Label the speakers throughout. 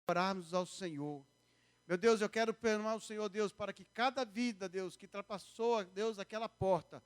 Speaker 1: orarmos ao Senhor. Meu Deus, eu quero perdoar o Senhor, Deus, para que cada vida, Deus, que ultrapassou, Deus, aquela porta,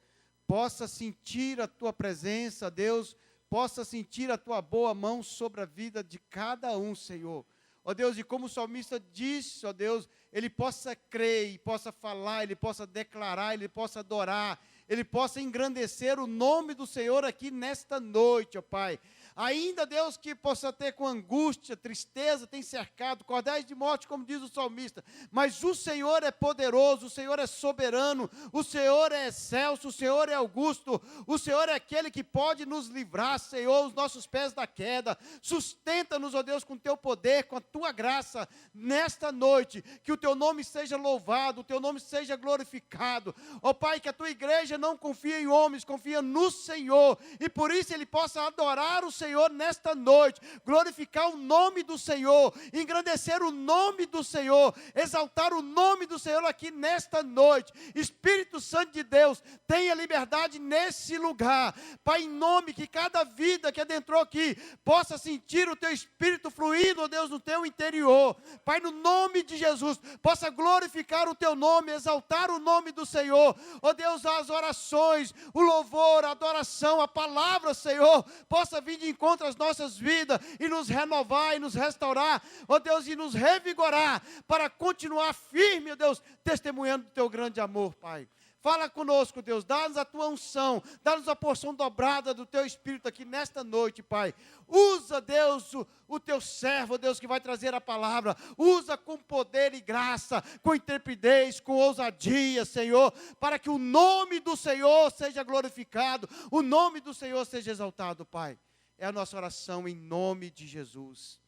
Speaker 1: possa sentir a Tua presença, Deus, possa sentir a Tua boa mão sobre a vida de cada um, Senhor. Ó Deus, e como o salmista disse, ó Deus, ele possa crer, possa falar, ele possa declarar, ele possa adorar, ele possa engrandecer o nome do Senhor aqui nesta noite, ó Pai. Ainda, Deus, que possa ter com angústia, tristeza, tem cercado, cordéis de morte, como diz o salmista, mas o Senhor é poderoso, o Senhor é soberano, o Senhor é excelso, o Senhor é augusto, o Senhor é aquele que pode nos livrar, Senhor, os nossos pés da queda. Sustenta-nos, ó Deus, com teu poder, com a tua graça, nesta noite, que o teu nome seja louvado, o teu nome seja glorificado. Ó Pai, que a tua igreja não confia em homens, confia no Senhor, e por isso ele possa adorar o Senhor nesta noite, glorificar o nome do Senhor, engrandecer o nome do Senhor, exaltar o nome do Senhor aqui nesta noite. Espírito Santo de Deus, tenha liberdade nesse lugar, Pai, em nome que cada vida que adentrou aqui, possa sentir o teu Espírito fluindo, ó Deus, no teu interior, Pai, no nome de Jesus, possa glorificar o teu nome, exaltar o nome do Senhor, ó Deus, as orações, o louvor, a adoração, a palavra, Senhor, possa vir de encontro às nossas vidas, e nos renovar, e nos restaurar, ó Deus, e nos revigorar, para continuar firme, ó Deus, testemunhando do teu grande amor, Pai. Fala conosco, Deus, dá-nos a tua unção, dá-nos a porção dobrada do teu Espírito aqui nesta noite, Pai. Usa, Deus, o teu servo, Deus, que vai trazer a palavra. Usa com poder e graça, com intrepidez, com ousadia, Senhor, para que o nome do Senhor seja glorificado, o nome do Senhor seja exaltado, Pai. É a nossa oração em nome de Jesus.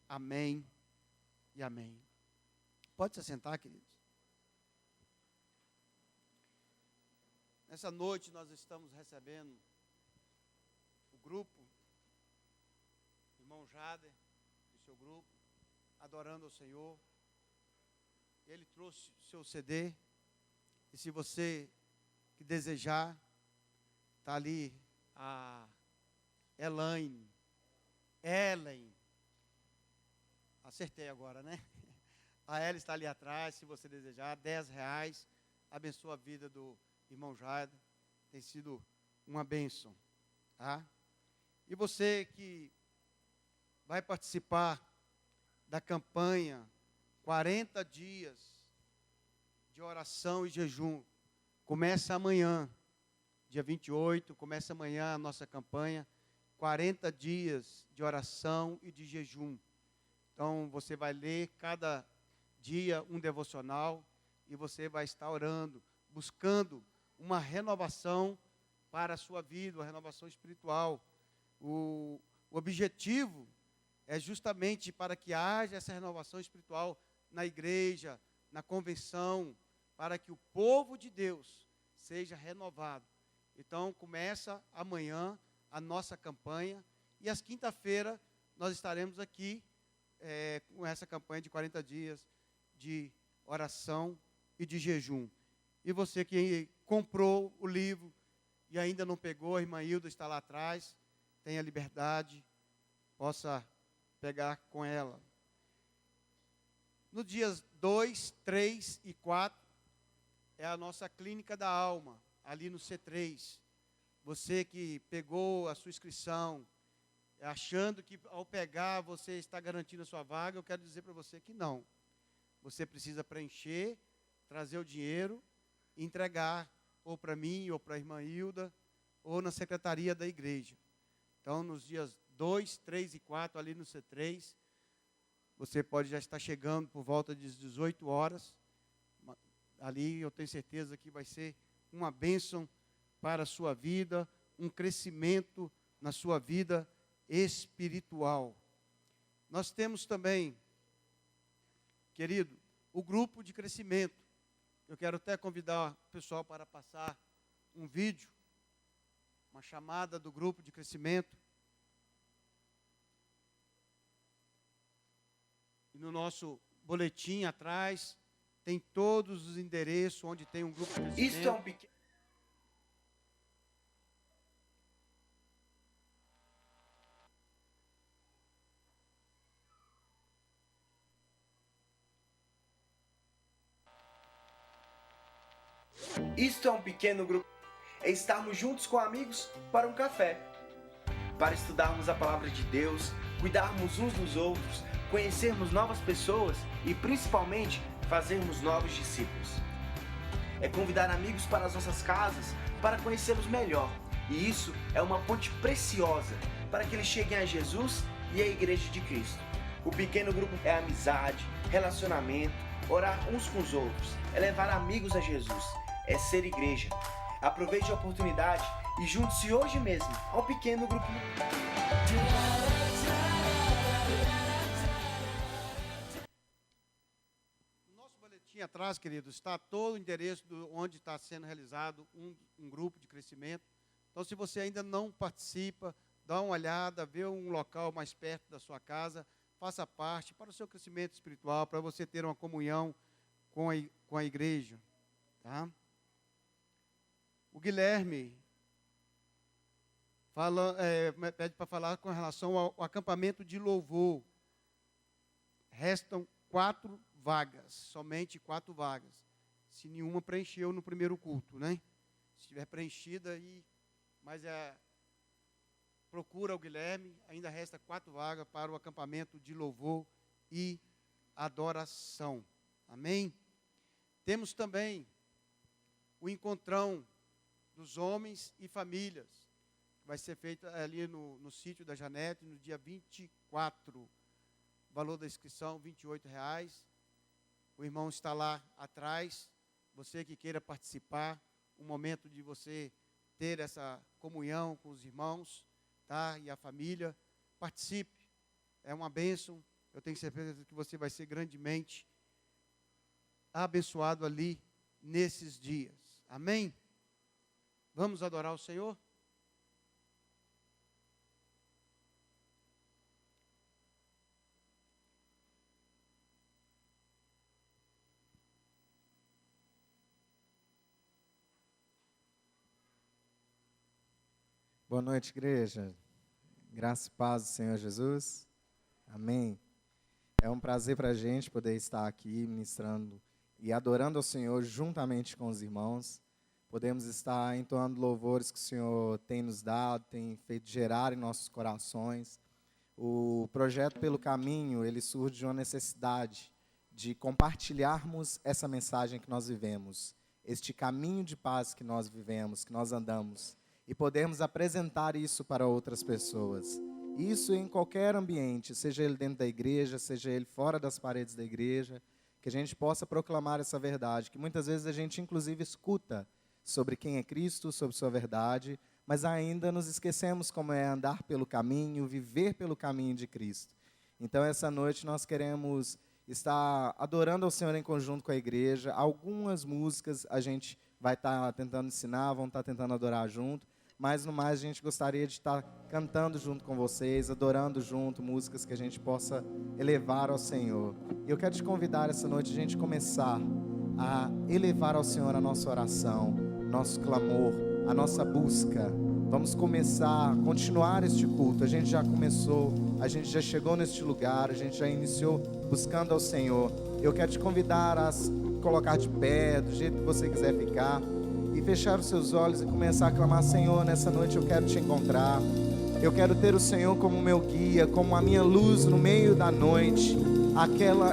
Speaker 1: Amém e amém. Pode se sentar, queridos. Nessa noite nós estamos recebendo o grupo, o irmão Jader e o seu grupo, adorando ao Senhor. Ele trouxe o seu CD, e se você que desejar, está ali a Ellen, acertei agora, né? A Ellen está ali atrás, se você desejar, R$10, abençoa a vida do irmão Jader, tem sido uma bênção, tá? E você que vai participar da campanha 40 dias de oração e jejum, começa amanhã, dia 28, começa amanhã a nossa campanha, 40 dias de oração e de jejum. Então, você vai ler cada dia um devocional, e você vai estar orando, buscando uma renovação para a sua vida, uma renovação espiritual. O objetivo é justamente para que haja essa renovação espiritual na igreja, na convenção, para que o povo de Deus seja renovado. Então, começa amanhã a nossa campanha, e às quinta-feira nós estaremos aqui com essa campanha de 40 dias de oração e de jejum. E você que comprou o livro e ainda não pegou, a irmã Hilda está lá atrás, tenha liberdade, possa pegar com ela. Nos dias 2, 3 e 4, é a nossa clínica da alma, ali no C3. Você que pegou a sua inscrição, achando que ao pegar você está garantindo a sua vaga, eu quero dizer para você que não. Você precisa preencher, trazer o dinheiro, entregar ou para mim, ou para a irmã Hilda, ou na secretaria da igreja. Então, nos dias 2, 3 e 4, ali no C3, você pode já estar chegando por volta das 18 horas. Ali eu tenho certeza que vai ser uma bênção para a sua vida, um crescimento na sua vida espiritual. Nós temos também, querido, o grupo de crescimento. Eu quero até convidar o pessoal para passar um vídeo, uma chamada do grupo de crescimento. E no nosso boletim atrás, tem todos os endereços onde tem um grupo de crescimento.
Speaker 2: Isto é um pequeno... Isto é um pequeno grupo. É estarmos juntos com amigos para um café, para estudarmos a palavra de Deus, cuidarmos uns dos outros, conhecermos novas pessoas e principalmente fazermos novos discípulos. É convidar amigos para as nossas casas para conhecê-los melhor. E isso é uma ponte preciosa para que eles cheguem a Jesus e a Igreja de Cristo. O pequeno grupo é amizade, relacionamento, orar uns com os outros, é levar amigos a Jesus, é ser igreja. Aproveite a oportunidade e junte-se hoje mesmo ao pequeno grupo.
Speaker 1: No nosso boletim atrás, queridos, está todo o endereço onde está sendo realizado um grupo de crescimento. Então, se você ainda não participa, dá uma olhada, vê um local mais perto da sua casa, faça parte para o seu crescimento espiritual, para você ter uma comunhão com a igreja. Tá? O Guilherme pede para falar com relação ao acampamento de louvor. Restam 4 vagas, somente 4 vagas. Se nenhuma preencheu no primeiro culto, né? Se estiver preenchida, mas procura o Guilherme, ainda resta 4 vagas para o acampamento de louvor e adoração. Amém? Temos também o encontrão dos homens e famílias, que vai ser feito ali no sítio da Janete, no dia 24. Valor da inscrição, R$ 28. O irmão está lá atrás. Você que queira participar, um momento de você ter essa comunhão com os irmãos, tá? E a família, participe. É uma bênção. Eu tenho certeza que você vai ser grandemente abençoado ali nesses dias. Amém? Vamos adorar o Senhor?
Speaker 3: Boa noite, igreja. Graça e paz do Senhor Jesus. Amém. É um prazer para a gente poder estar aqui ministrando e adorando ao Senhor juntamente com os irmãos. Podemos estar entoando louvores que o Senhor tem nos dado, tem feito gerar em nossos corações. O projeto Pelo Caminho, ele surge de uma necessidade de compartilharmos essa mensagem que nós vivemos, este caminho de paz que nós vivemos, que nós andamos, e podermos apresentar isso para outras pessoas. Isso em qualquer ambiente, seja ele dentro da igreja, seja ele fora das paredes da igreja, que a gente possa proclamar essa verdade, que muitas vezes a gente inclusive escuta sobre quem é Cristo, sobre sua verdade, mas ainda nos esquecemos como é andar pelo caminho, viver pelo caminho de Cristo. Então essa noite nós queremos estar adorando ao Senhor em conjunto com a igreja. Algumas músicas a gente vai estar tentando ensinar, vão estar tentando adorar junto, mas no mais a gente gostaria de estar cantando junto com vocês, adorando junto, músicas que a gente possa elevar ao Senhor. E eu quero te convidar essa noite a gente começar a elevar ao Senhor a nossa oração, nosso clamor, a nossa busca. Vamos começar, continuar este culto. A gente já começou, a gente já chegou neste lugar, a gente já iniciou buscando ao Senhor. Eu quero te convidar a colocar de pé, do jeito que você quiser ficar, e fechar os seus olhos e começar a clamar: Senhor, nessa noite eu quero te encontrar. Eu quero ter o Senhor como meu guia, como a minha luz no meio da noite,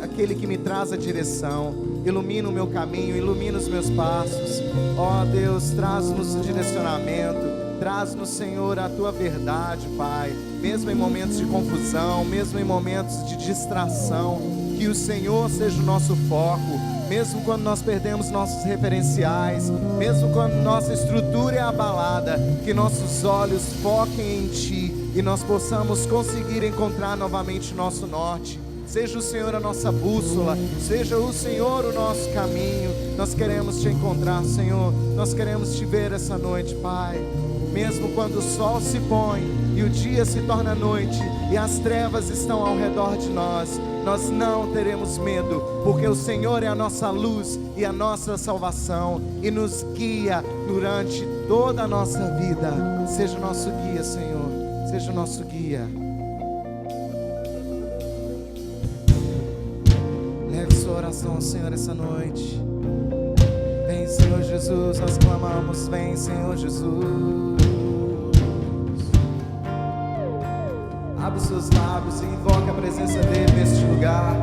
Speaker 3: aquele que me traz a direção, ilumina o meu caminho, ilumina os meus passos. Ó Deus, traz-nos o direcionamento, traz-nos, Senhor, a Tua verdade, Pai, mesmo em momentos de confusão, mesmo em momentos de distração, que o Senhor seja o nosso foco, mesmo quando nós perdemos nossos referenciais, mesmo quando nossa estrutura é abalada, que nossos olhos foquem em Ti e nós possamos conseguir encontrar novamente nosso norte. Seja o Senhor a nossa bússola, seja o Senhor o nosso caminho. Nós queremos Te encontrar, Senhor, nós queremos Te ver essa noite, Pai. Mesmo quando o sol se põe e o dia se torna noite e as trevas estão ao redor de nós, nós não teremos medo, porque o Senhor é a nossa luz e a nossa salvação e nos guia durante toda a nossa vida. Seja o nosso guia, Senhor, seja o nosso guia. Leve sua oração ao Senhor essa noite. Vem, Vem, Senhor Jesus, nós clamamos, vem, Senhor Jesus. Abre os seus lábios e invoca a presença dele neste lugar.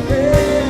Speaker 4: Hey!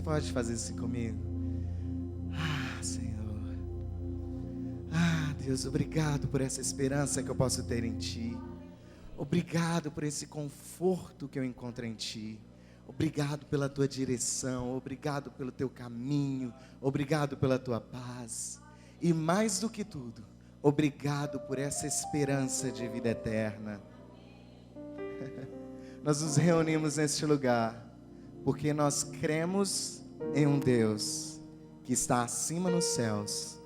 Speaker 3: pode fazer isso comigo? Ah, Senhor. Ah, Deus, obrigado por essa esperança que eu posso ter em Ti. Obrigado por esse conforto que eu encontro em Ti. Obrigado pela Tua direção. Obrigado pelo Teu caminho. Obrigado pela Tua paz. E mais do que tudo, obrigado por essa esperança de vida eterna. Nós nos reunimos neste lugar porque nós cremos em um Deus que está acima nos céus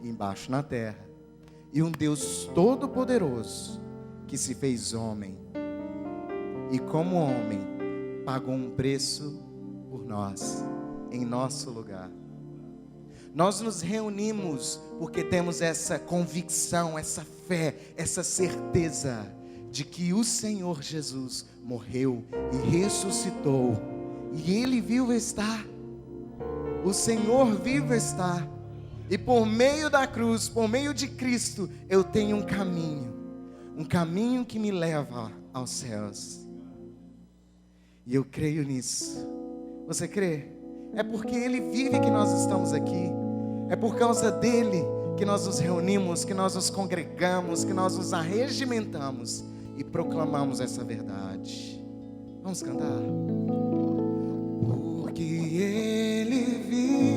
Speaker 3: e embaixo na terra, e um Deus todo-poderoso que se fez homem e como homem pagou um preço por nós, em nosso lugar. Nós nos reunimos porque temos essa convicção, essa fé, essa certeza de que o Senhor Jesus morreu e ressuscitou, e Ele vivo está. O Senhor vivo está, e por meio da cruz, por meio de Cristo, eu tenho um caminho que me leva aos céus, e eu creio nisso. Você crê? É porque Ele vive que nós estamos aqui, é por causa dEle que nós nos reunimos, que nós nos congregamos, que nós nos arregimentamos e proclamamos essa verdade. Vamos cantar? Porque Ele vive,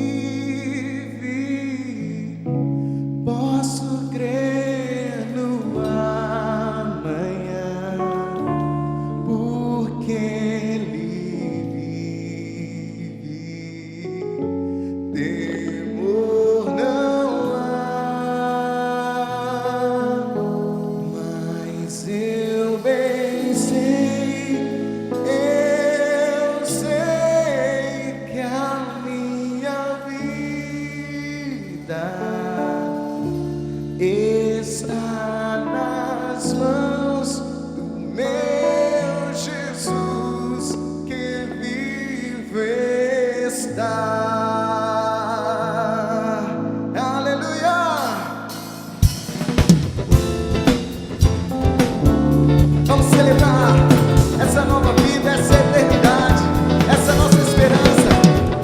Speaker 3: posso crer no amanhã, porque Ele vive, temor não há, mas eu bem sei, eu sei que a minha vida está nas mãos do meu Jesus, que vivo está. Aleluia! Vamos celebrar essa nova vida, essa eternidade, essa nossa esperança.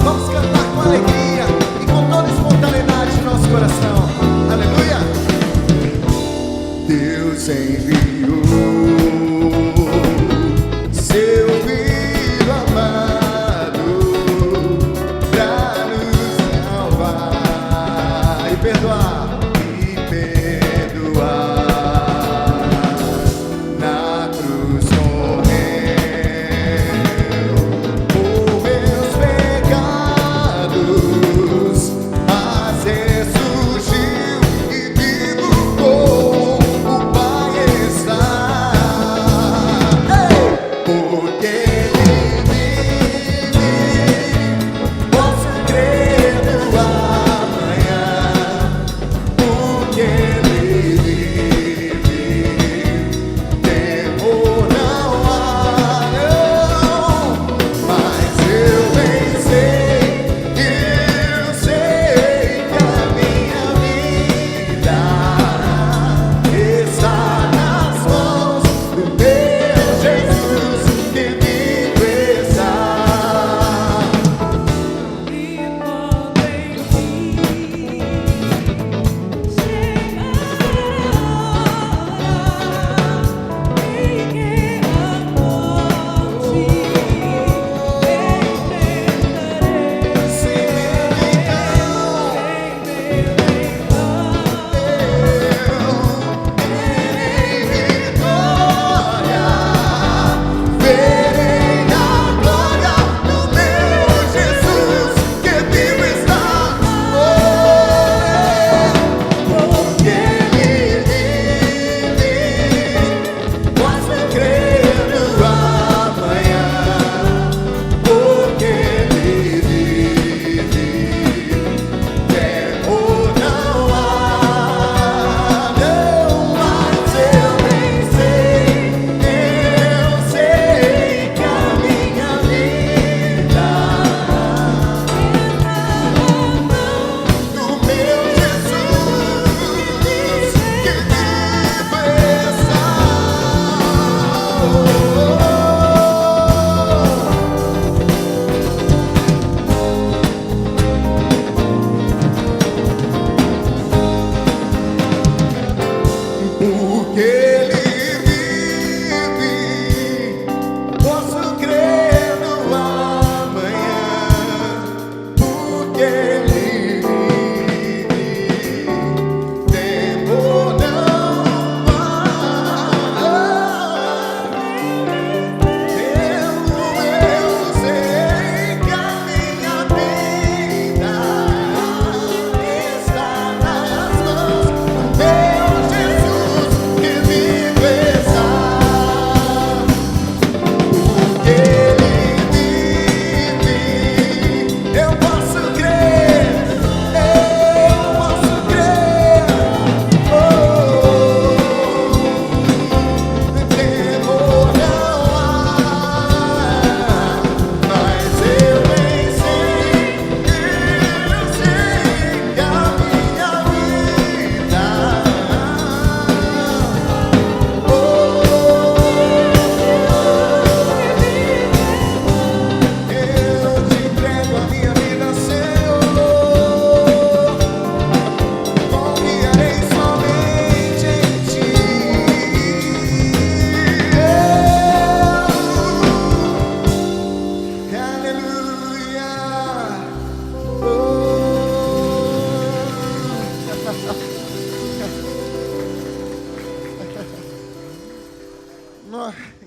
Speaker 3: Vamos cantar com alegria e com toda espontaneidade no nosso coração. Aleluia! Deus enviou seu Filho amado pra nos salvar e perdoar. Na cruz morreu por meus pecados, mas ressurgiu e vivo com o Pai está.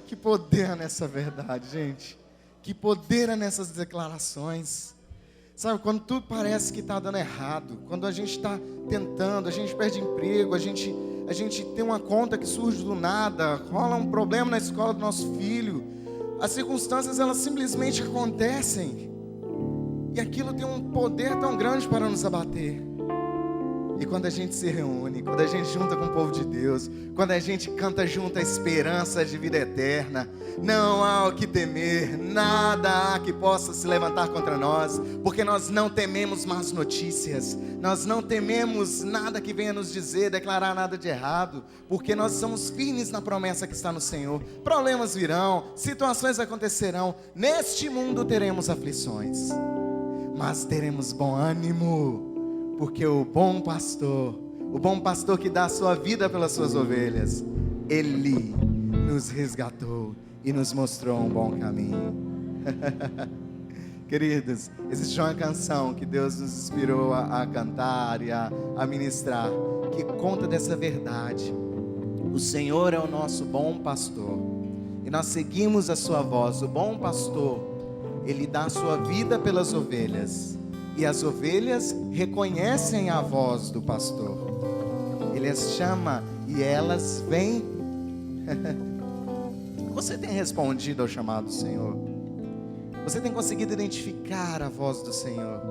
Speaker 3: que poder nessa verdade, gente. Que poder é nessas declarações. Sabe, quando tudo parece que está dando errado, quando a gente está tentando, a gente perde emprego, a gente tem uma conta que surge do nada, rola um problema na escola do nosso filho, as circunstâncias elas simplesmente acontecem, e aquilo tem um poder tão grande para nos abater. E quando a gente se reúne, quando a gente junta com o povo de Deus, quando a gente canta junto a esperança de vida eterna, não há o que temer, nada há que possa se levantar contra nós, porque nós não tememos más notícias, nós não tememos nada que venha nos dizer, declarar nada de errado, porque nós somos firmes na promessa que está no Senhor. Problemas virão, situações acontecerão, neste mundo teremos aflições, mas teremos bom ânimo, porque o bom pastor que dá a sua vida pelas suas ovelhas, Ele nos resgatou e nos mostrou um bom caminho. Queridos, existe uma canção que Deus nos inspirou a cantar e a ministrar, que conta dessa verdade. O Senhor é o nosso bom pastor, e nós seguimos a sua voz. O bom pastor, Ele dá a sua vida pelas ovelhas, e as ovelhas reconhecem a voz do pastor. Ele as chama e elas vêm. Você tem respondido ao chamado do Senhor? Você tem conseguido identificar a voz do Senhor?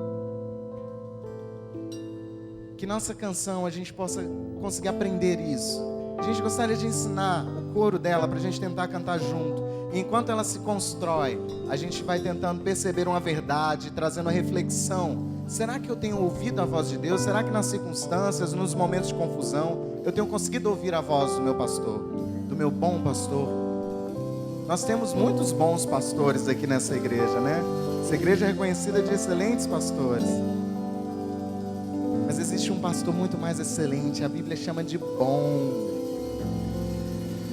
Speaker 3: Que nossa canção a gente possa conseguir aprender isso. A gente gostaria de ensinar o coro dela para a gente tentar cantar junto. E enquanto ela se constrói, a gente vai tentando perceber uma verdade, trazendo a reflexão. Será que eu tenho ouvido a voz de Deus? Será que nas circunstâncias, nos momentos de confusão, eu tenho conseguido ouvir a voz do meu pastor, do meu bom pastor? Nós temos muitos bons pastores aqui nessa igreja, né? Essa igreja é reconhecida de excelentes pastores. Mas existe um pastor muito mais excelente, a Bíblia chama de bom.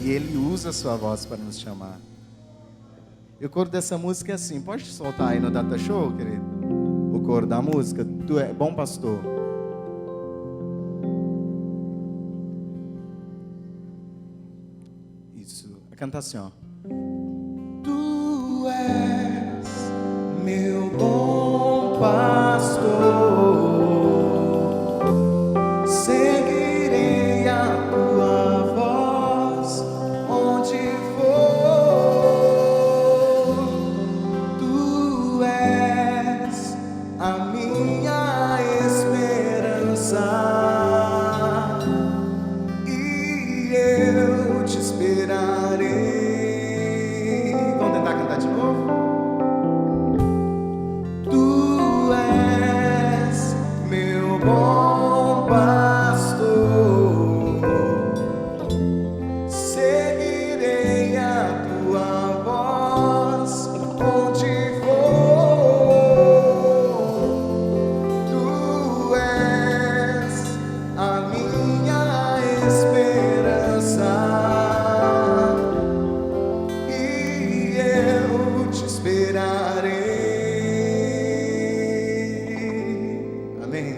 Speaker 3: E Ele usa a sua voz para nos chamar. E o coro dessa música é assim, pode soltar aí no Data Show, querido? O coro da música, tu é bom pastor. Isso, vai cantar assim, ó. Tu és meu bom pastor, seguirei a tua voz onde for. Tu és a minha esperança e eu te esperarei. Vamos tentar cantar de novo? Tu és meu bom pastor, seguirei a tua voz onde for. Tu és a minha esperança e eu te esperarei. Amém.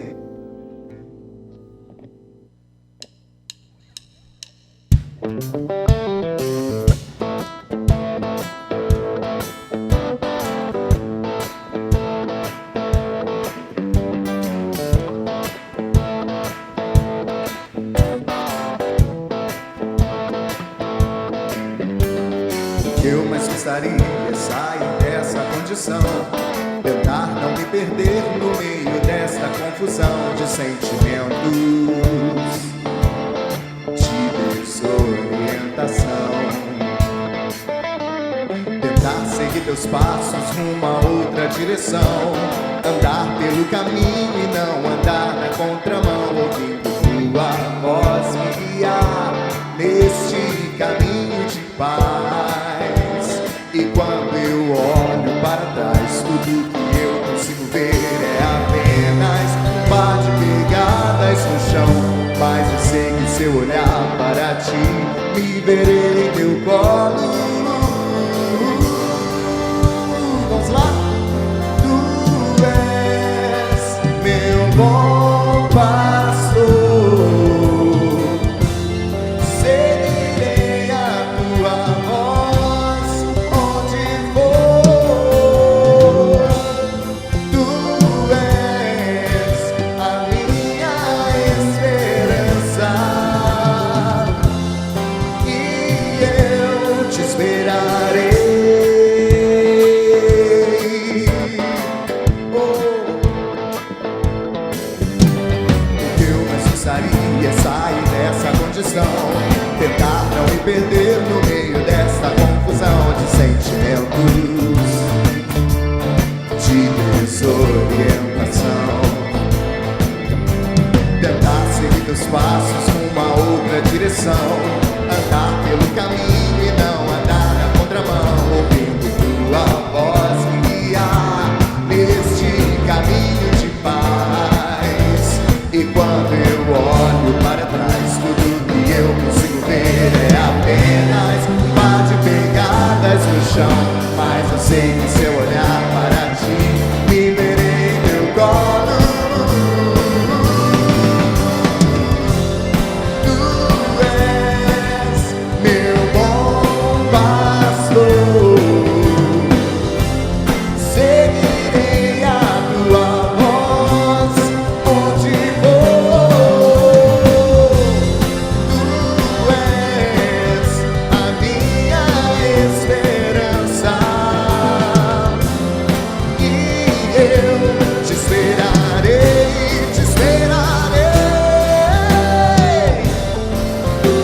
Speaker 3: Eu mais gostaria de sair dessa condição, tentar não me perder no meio desta confusão de sentimentos, de desorientação. Tentar seguir teus passos rumo a outra direção, andar pelo caminho e não andar na contramão, ouvindo tua voz me guiar neste caminho de paz. E quando eu olho para trás, tudo que eu consigo ver é apenas um par de pegadas no chão. Mas eu sei que se eu olhar para ti, me verei em teu colo. Vamos lá? Tu és meu bom pastor, seguirei a tua voz perder no meio dessa confusão de sentimentos, de desorientação. Tentar seguir teus passos numa outra direção, andar pelo caminho e não andar na contramão, ouvindo tua voz me guiar neste caminho de paz. E quando eu olho para trás, tudo que eu consigo ver é apenas um par de pegadas no chão. Mas eu sei que se eu olhar para ti, me verei em teu colo. Tu és meu bom pastor, seguirei a tua voz onde for. Tu és a minha esperança e eu te esperarei, te esperarei. Tu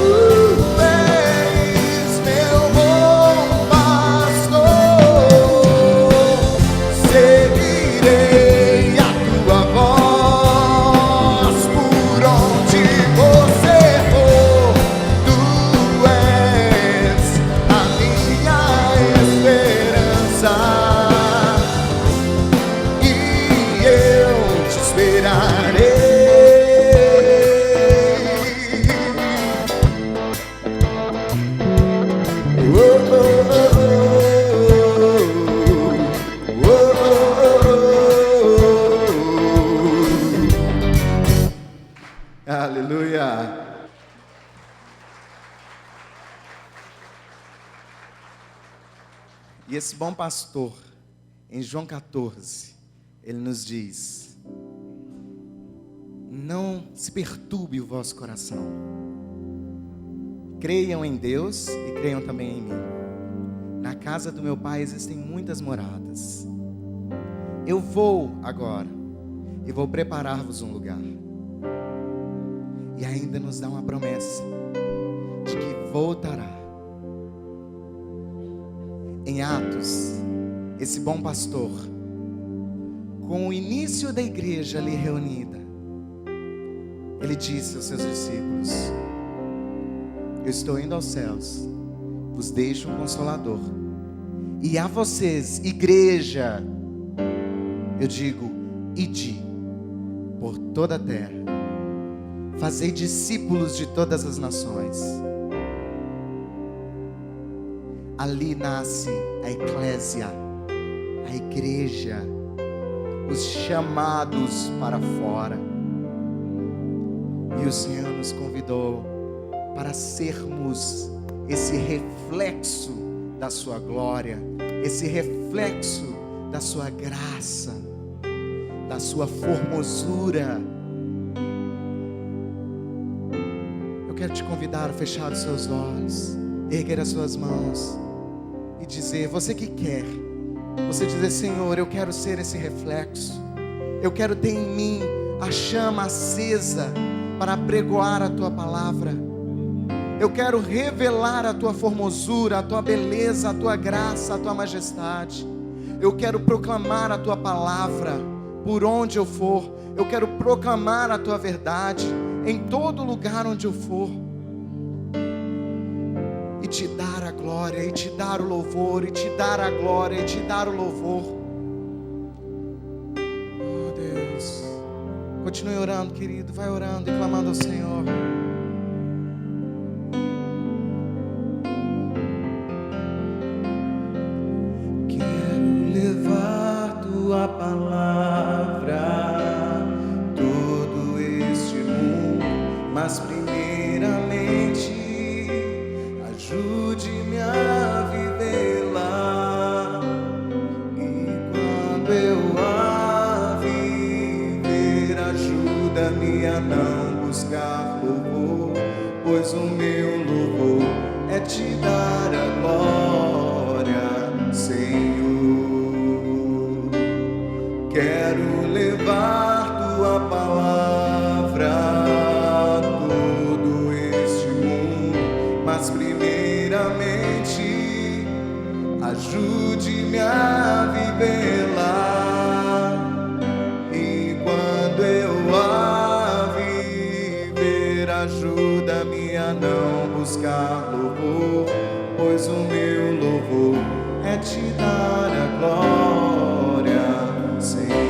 Speaker 3: és meu bom pastor, seguirei a tua voz por onde você for. Tu és a minha esperança e eu te esperarei. Oh, oh, oh, oh. Aleluia. E esse bom pastor, em João 14, ele nos diz: não se perturbe o vosso coração. Creiam em Deus e creiam também em mim. Na casa do meu pai existem muitas moradas. Eu vou agora e vou preparar-vos um lugar. E ainda nos dá uma promessa de que voltará. Em Atos, esse bom pastor, com o início da igreja ali reunida, ele disse aos seus discípulos: eu estou indo aos céus, vos deixo um consolador. E a vocês, igreja, eu digo: ide por toda a terra, fazei discípulos de todas as nações. Ali nasce a eclésia, a igreja, os chamados para fora. E o Senhor nos convidou para sermos esse reflexo da sua glória, esse reflexo da sua graça, da sua formosura. Eu quero te convidar a fechar os seus olhos, erguer as suas mãos e dizer, você que quer, você dizer: Senhor, eu quero ser esse reflexo, eu quero ter em mim a chama acesa para apregoar a tua palavra. Eu quero revelar a tua formosura, a tua beleza, a tua graça, a tua majestade. Eu quero proclamar a tua palavra por onde eu for. Eu quero proclamar a tua verdade em todo lugar onde eu for. E te dar a glória, e te dar o louvor, e te dar a glória, e te dar o louvor. Oh Deus, continue orando, querido, vai orando e clamando ao Senhor. Quero levar tua palavra todo este mundo, mas primeiramente ajude-me a vivê-la. E quando eu a viver, ajuda-me a não buscar louvor, pois o meu louvor é te dar a glória, Senhor. Quero levar tua palavra a todo este mundo, mas primeiro ajude-me a viver lá. E quando eu a viver, ajuda-me a não buscar louvor, pois o meu louvor é te dar a glória, Senhor.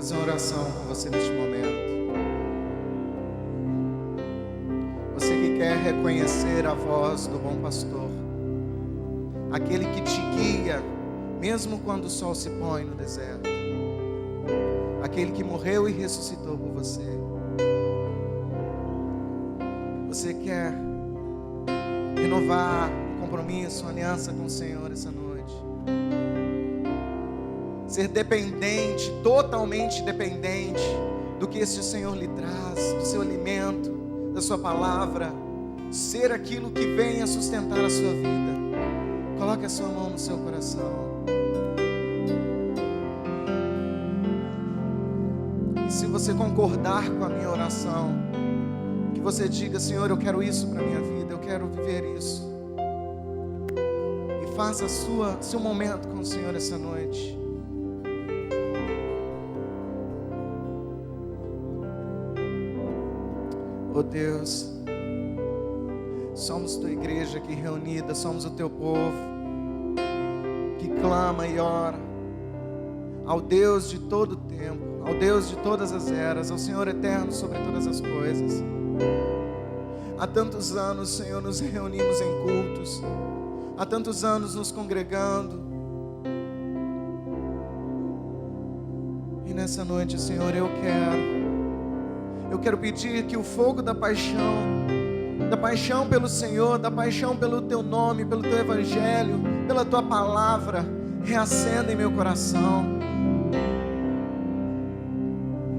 Speaker 3: fazer uma oração com você neste momento. Você que quer reconhecer a voz do bom pastor, aquele que te guia, mesmo quando o sol se põe no deserto, aquele que morreu e ressuscitou por você. Você quer renovar um compromisso, uma aliança com o Senhor essa noite, ser dependente, totalmente dependente do que esse Senhor lhe traz, do seu alimento, da sua palavra, ser aquilo que venha sustentar a sua vida. Coloque a sua mão no seu coração. E se você concordar com a minha oração, que você diga: Senhor, eu quero isso para a minha vida, eu quero viver isso. E faça seu momento com o Senhor essa noite. Oh Deus, somos tua igreja aqui reunida, somos o teu povo que clama e ora ao Deus de todo o tempo, ao Deus de todas as eras, ao Senhor eterno sobre todas as coisas. Há tantos anos, Senhor, nos reunimos em cultos, há tantos anos nos congregando, e nessa noite, Senhor, eu quero pedir que o fogo da paixão pelo Senhor, da paixão pelo teu nome, pelo teu evangelho, pela tua palavra, reacenda em meu coração.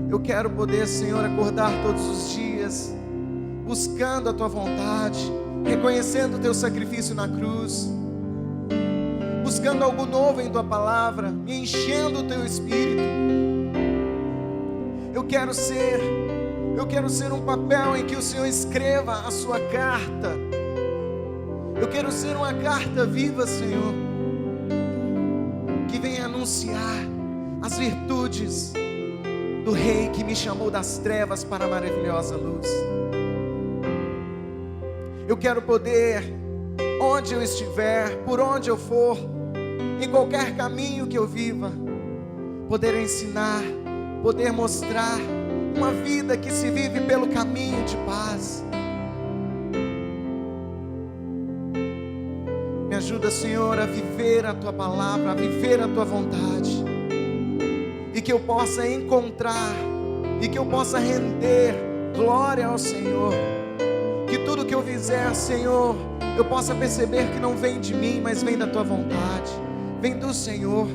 Speaker 3: Eu quero poder, Senhor, acordar todos os dias, buscando a tua vontade, reconhecendo o teu sacrifício na cruz, buscando algo novo em tua palavra, me enchendo o teu espírito. Eu quero ser um papel em que o Senhor escreva a sua carta. Eu quero ser uma carta viva, Senhor, que venha anunciar as virtudes do Rei que me chamou das trevas para a maravilhosa luz. Eu quero poder, onde eu estiver, por onde eu for, em qualquer caminho que eu viva, poder ensinar, poder mostrar uma vida que se vive pelo caminho de paz. Me ajuda, Senhor, a viver a tua palavra, a viver a tua vontade, e que eu possa encontrar, e que eu possa render glória ao Senhor. Que tudo que eu fizer, Senhor, eu possa perceber que não vem de mim, mas vem da tua vontade, vem do Senhor.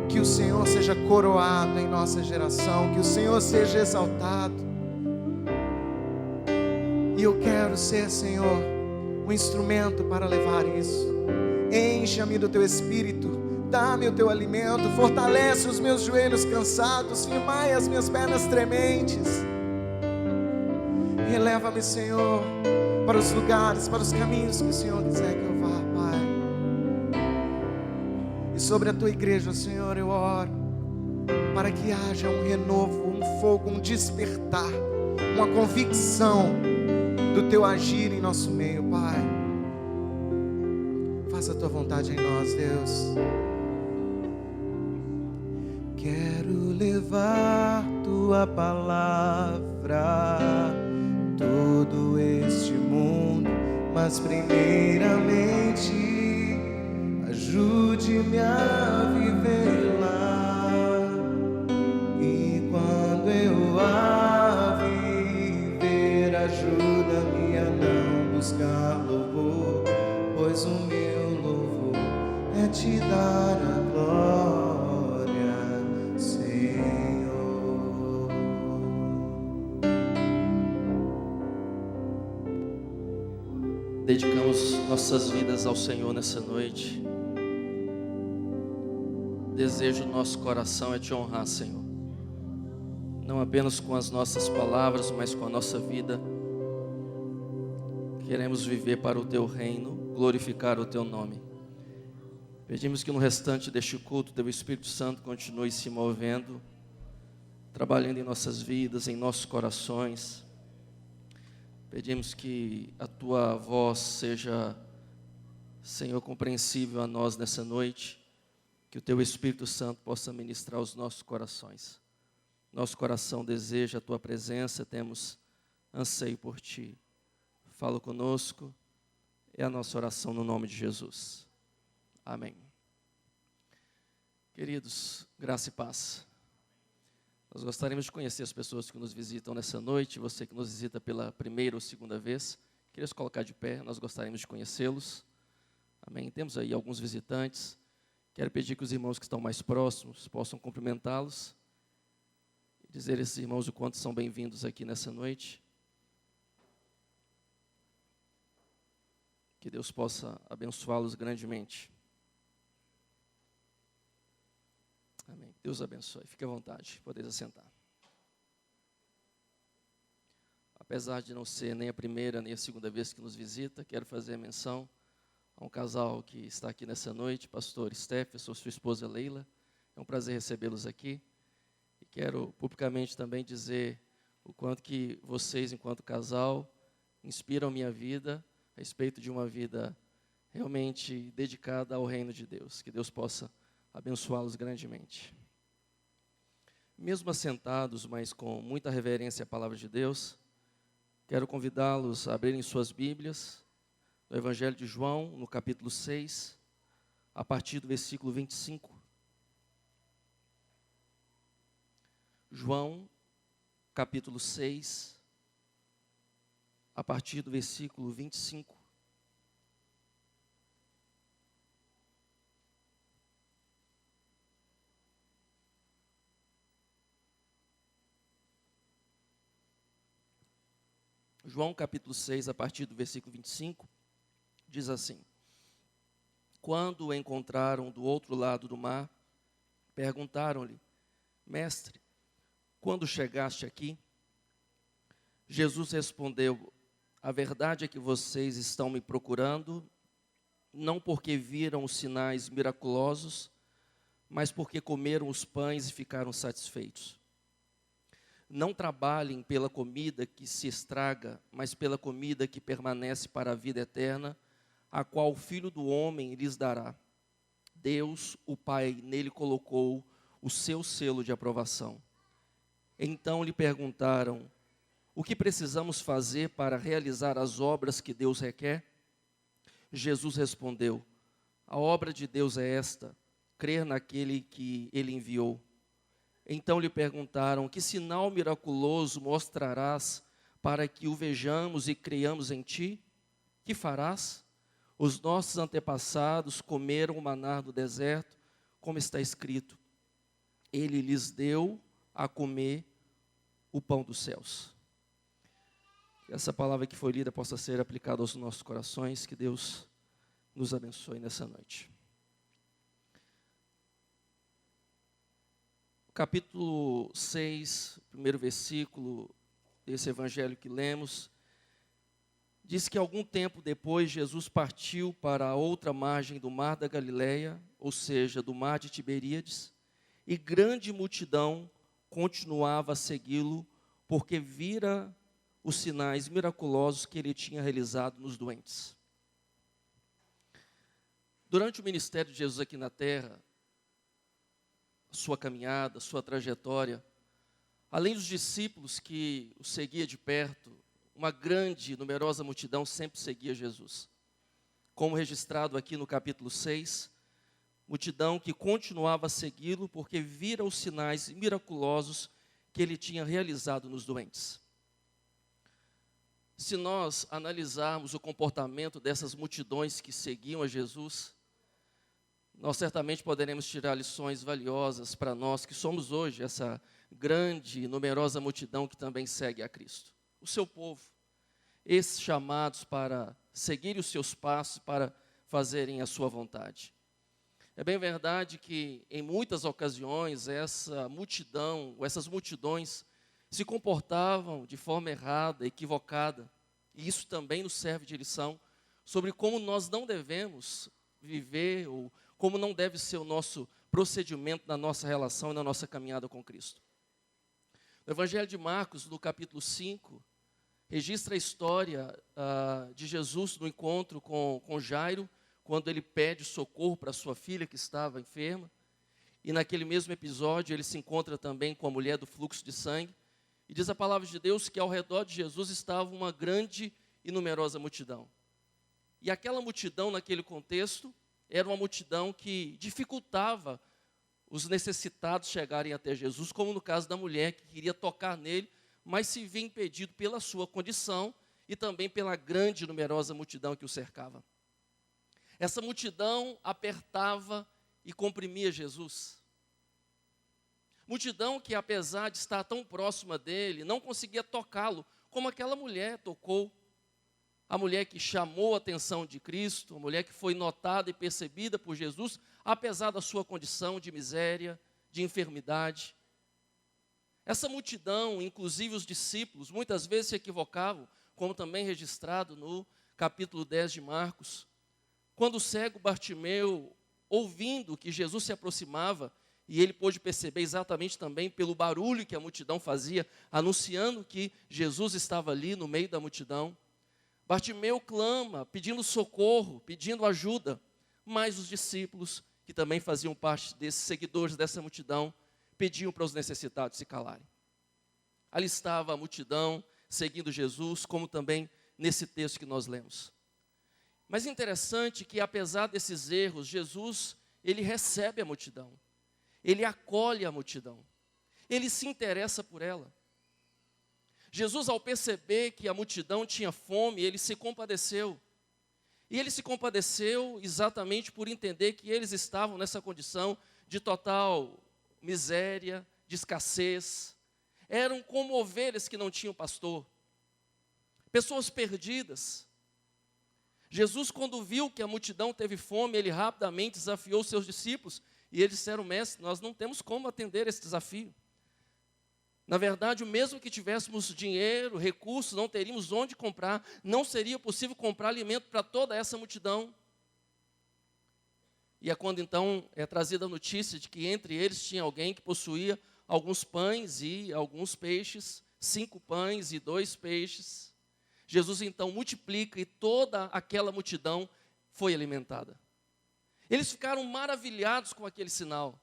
Speaker 3: Que o Senhor seja coroado em nossa geração, que o Senhor seja exaltado. E eu quero ser, Senhor, um instrumento para levar isso. Encha-me do teu espírito, dá-me o teu alimento, fortalece os meus joelhos cansados, firmai as minhas pernas trementes. Releva-me, Senhor, para os lugares, para os caminhos que o Senhor quiser que eu vá, Pai. E sobre a tua igreja, Senhor, eu oro para que haja um renovo, um fogo, um despertar, uma convicção do teu agir em nosso meio, Pai. Faça a tua vontade em nós, Deus. Quero levar tua palavra todo este mundo, mas primeiramente ajude-me a vivê-la. E quando eu a viver, ajuda-me a não buscar louvor, pois o meu louvor é te dar a glória, Senhor.
Speaker 4: Dedicamos nossas vidas ao Senhor nessa noite. Desejo do nosso coração é te honrar, Senhor, não apenas com as nossas palavras, mas com a nossa vida. Queremos viver para o teu reino, glorificar o teu nome. Pedimos que no restante deste culto, teu Espírito Santo continue se movendo, trabalhando em nossas vidas, em nossos corações. Pedimos que a tua voz seja, Senhor, compreensível a nós nessa noite, que o Teu Espírito Santo possa ministrar aos nossos corações. Nosso coração deseja a Tua presença, temos anseio por Ti. Fala conosco, é a nossa oração no nome de Jesus. Amém. Queridos, graça e paz. Nós gostaríamos de conhecer as pessoas que nos visitam nessa noite, você que nos visita pela primeira ou segunda vez. Queria se colocar de pé, nós gostaríamos de conhecê-los. Amém. Temos aí alguns visitantes. Quero pedir que os irmãos que estão mais próximos possam cumprimentá-los e dizer a esses irmãos o quanto são bem-vindos aqui nessa noite. Que Deus possa abençoá-los grandemente. Amém. Deus abençoe. Fique à vontade, podeis assentar. Apesar de não ser nem a primeira nem a segunda vez que nos visita, quero fazer menção a um casal que está aqui nessa noite, pastor Stephenson, sua esposa Leila. É um prazer recebê-los aqui. E quero publicamente também dizer o quanto que vocês, enquanto casal, inspiram minha vida a respeito de uma vida realmente dedicada ao reino de Deus. Que Deus possa abençoá-los grandemente. Mesmo assentados, mas com muita reverência à palavra de Deus, quero convidá-los a abrirem suas Bíblias no Evangelho de João, no capítulo 6, a partir do versículo 25. João, capítulo 6, a partir do versículo 25. João capítulo 6, a partir do versículo 25, diz assim: Quando o encontraram do outro lado do mar, perguntaram-lhe: Mestre, quando chegaste aqui? Jesus respondeu: A verdade é que vocês estão me procurando, não porque viram os sinais miraculosos, mas porque comeram os pães e ficaram satisfeitos. Não trabalhem pela comida que se estraga, mas pela comida que permanece para a vida eterna, a qual o Filho do Homem lhes dará. Deus, o Pai, nele colocou o seu selo de aprovação. Então lhe perguntaram: o que precisamos fazer para realizar as obras que Deus requer? Jesus respondeu: a obra de Deus é esta, crer naquele que ele enviou. Então lhe perguntaram: que sinal miraculoso mostrarás para que o vejamos e creiamos em ti? Que farás? Os nossos antepassados comeram o maná do deserto, como está escrito: ele lhes deu a comer o pão dos céus. Que essa palavra que foi lida possa ser aplicada aos nossos corações, que Deus nos abençoe nessa noite. Capítulo 6, primeiro versículo desse evangelho que lemos, diz que algum tempo depois Jesus partiu para a outra margem do mar da Galileia, ou seja, do mar de Tiberíades, e grande multidão continuava a segui-lo, porque vira os sinais miraculosos que ele tinha realizado nos doentes. Durante o ministério de Jesus aqui na terra, sua caminhada, sua trajetória, além dos discípulos que o seguia de perto, uma grande, numerosa multidão sempre seguia Jesus. Como registrado aqui no capítulo 6, multidão que continuava a segui-lo porque vira os sinais miraculosos que ele tinha realizado nos doentes. Se nós analisarmos o comportamento dessas multidões que seguiam a Jesus, nós certamente poderemos tirar lições valiosas para nós que somos hoje essa grande e numerosa multidão que também segue a Cristo. O seu povo, esses chamados para seguirem os seus passos, para fazerem a sua vontade. É bem verdade que em muitas ocasiões essa multidão, ou essas multidões se comportavam de forma errada, equivocada, e isso também nos serve de lição sobre como nós não devemos viver ou como não deve ser o nosso procedimento na nossa relação e na nossa caminhada com Cristo. No Evangelho de Marcos, no capítulo 5, registra a história de Jesus no encontro com Jairo, quando ele pede socorro para sua filha que estava enferma. e naquele mesmo episódio ele se encontra também com a mulher do fluxo de sangue, e diz a palavra de Deus que ao redor de Jesus estava uma grande e numerosa multidão. E aquela multidão, naquele contexto, era uma multidão que dificultava os necessitados chegarem até Jesus, como no caso da mulher que queria tocar nele, mas se via impedido pela sua condição e também pela grande e numerosa multidão que o cercava. Essa multidão apertava e comprimia Jesus. Multidão que, apesar de estar tão próxima dele, não conseguia tocá-lo, como aquela mulher tocou. A mulher que chamou a atenção de Cristo, a mulher que foi notada e percebida por Jesus, apesar da sua condição de miséria, de enfermidade. Essa multidão, inclusive os discípulos, muitas vezes se equivocavam, como também registrado no capítulo 10 de Marcos, quando o cego Bartimeu, ouvindo que Jesus se aproximava, e ele pôde perceber exatamente também pelo barulho que a multidão fazia, anunciando que Jesus estava ali no meio da multidão, Bartimeu clama, pedindo socorro, pedindo ajuda, mas os discípulos, que também faziam parte desses seguidores dessa multidão, pediam para os necessitados se calarem. Ali estava a multidão seguindo Jesus, como também nesse texto que nós lemos. Mas é interessante que, apesar desses erros, Jesus, ele recebe a multidão, ele acolhe a multidão, ele se interessa por ela. Jesus, ao perceber que a multidão tinha fome, ele se compadeceu. E ele se compadeceu exatamente por entender que eles estavam nessa condição de total miséria, de escassez. Eram como ovelhas que não tinham pastor. Pessoas perdidas. Jesus, quando viu que a multidão teve fome, ele rapidamente desafiou os seus discípulos. E eles disseram: mestre, nós não temos como atender esse desafio. Na verdade, mesmo que tivéssemos dinheiro, recursos, não teríamos onde comprar, não seria possível comprar alimento para toda essa multidão. E é quando então é trazida a notícia de que entre eles tinha alguém que possuía alguns pães e alguns peixes, 5 pães e 2 peixes. Jesus então multiplica e toda aquela multidão foi alimentada. Eles ficaram maravilhados com aquele sinal.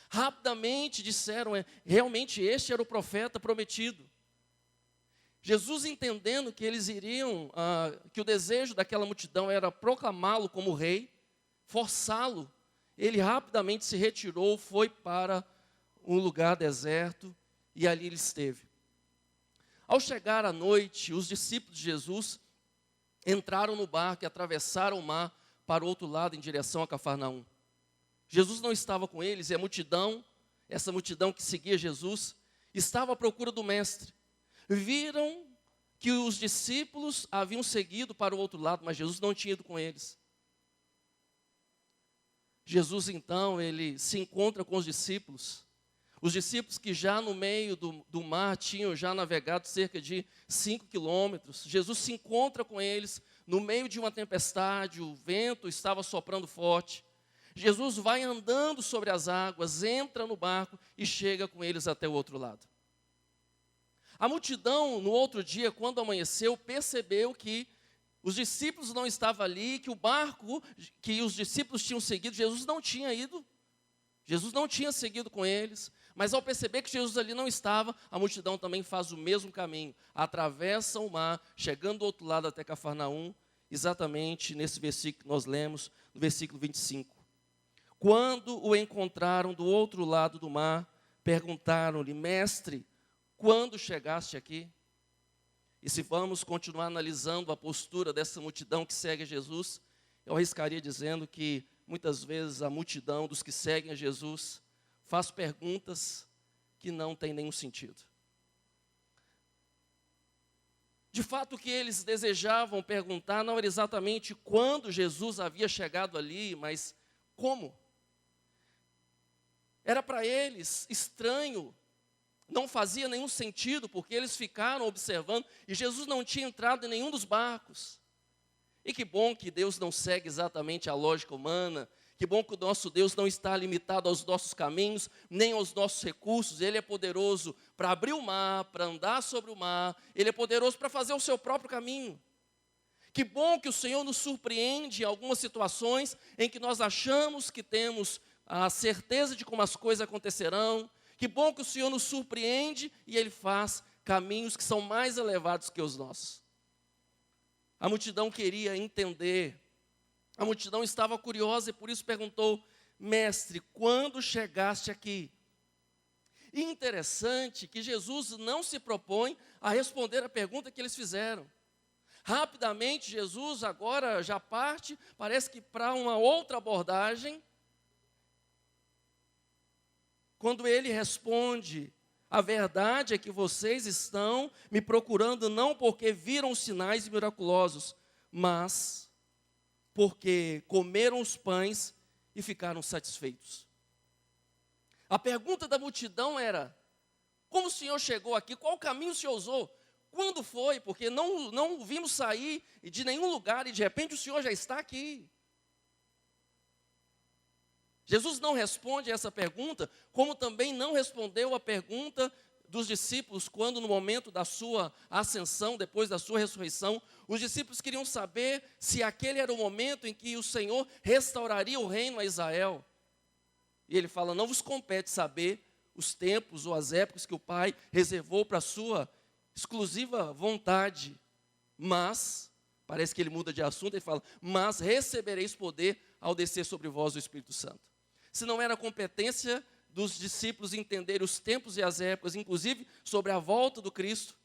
Speaker 4: Rapidamente disseram: realmente este era o profeta prometido. Jesus, entendendo que eles iriam, que o desejo daquela multidão era proclamá-lo como rei, forçá-lo, ele rapidamente se retirou, foi para um lugar deserto e ali ele esteve. Ao chegar à noite, os discípulos de Jesus entraram no barco e atravessaram o mar para o outro lado em direção a Cafarnaum. Jesus não estava com eles e a multidão, essa multidão que seguia Jesus, estava à procura do mestre. Viram que os discípulos haviam seguido para o outro lado, mas Jesus não tinha ido com eles. Jesus então, ele se encontra com os discípulos que já no meio do mar tinham já navegado cerca de 5 quilômetros. Jesus se encontra com eles no meio de uma tempestade, o vento estava soprando forte. Jesus vai andando sobre as águas, entra no barco e chega com eles até o outro lado. A multidão, no outro dia, quando amanheceu, percebeu que os discípulos não estavam ali, que o barco que os discípulos tinham seguido, Jesus não tinha ido. Jesus não tinha seguido com eles, mas ao perceber que Jesus ali não estava, a multidão também faz o mesmo caminho, atravessa o mar, chegando do outro lado até Cafarnaum, exatamente nesse versículo que nós lemos, no versículo 25. Quando o encontraram do outro lado do mar, perguntaram-lhe: mestre, quando chegaste aqui? E se vamos continuar analisando a postura dessa multidão que segue a Jesus, eu arriscaria dizendo que muitas vezes a multidão dos que seguem a Jesus faz perguntas que não têm nenhum sentido. De fato, o que eles desejavam perguntar não era exatamente quando Jesus havia chegado ali, mas como. Era para eles estranho, não fazia nenhum sentido, porque eles ficaram observando e Jesus não tinha entrado em nenhum dos barcos. E que bom que Deus não segue exatamente a lógica humana, que bom que o nosso Deus não está limitado aos nossos caminhos, nem aos nossos recursos. Ele é poderoso para abrir o mar, para andar sobre o mar, Ele é poderoso para fazer o seu próprio caminho. Que bom que o Senhor nos surpreende em algumas situações em que nós achamos que temos a certeza de como as coisas acontecerão. Que bom que o Senhor nos surpreende e Ele faz caminhos que são mais elevados que os nossos. A multidão queria entender. A multidão estava curiosa e por isso perguntou: mestre, quando chegaste aqui? E interessante que Jesus não se propõe a responder a pergunta que eles fizeram. Rapidamente, Jesus agora já parte, parece que para uma outra abordagem, quando ele responde: a verdade é que vocês estão me procurando não porque viram sinais miraculosos, mas porque comeram os pães e ficaram satisfeitos. A pergunta da multidão era: como o Senhor chegou aqui? Qual caminho o Senhor usou? Quando foi? Porque não vimos sair de nenhum lugar e de repente o Senhor já está aqui. Jesus não responde a essa pergunta, como também não respondeu a pergunta dos discípulos, quando no momento da sua ascensão, depois da sua ressurreição, os discípulos queriam saber se aquele era o momento em que o Senhor restauraria o reino a Israel. E ele fala: não vos compete saber os tempos ou as épocas que o Pai reservou para a sua exclusiva vontade, mas, parece que ele muda de assunto, ele fala: mas recebereis poder ao descer sobre vós o Espírito Santo. Se não era competência dos discípulos entenderem os tempos e as épocas, inclusive sobre a volta do Cristo,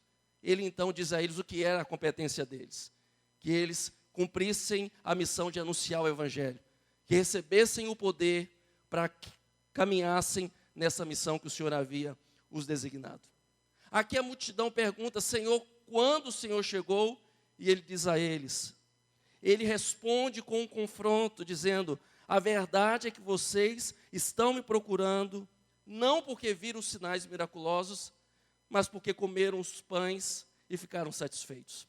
Speaker 4: ele então diz a eles o que era a competência deles: que eles cumprissem a missão de anunciar o Evangelho, que recebessem o poder para que caminhassem nessa missão que o Senhor havia os designado. Aqui a multidão pergunta: Senhor, quando o Senhor chegou? E ele diz a eles, ele responde com um confronto, dizendo: a verdade é que vocês estão me procurando, não porque viram sinais miraculosos, mas porque comeram os pães e ficaram satisfeitos.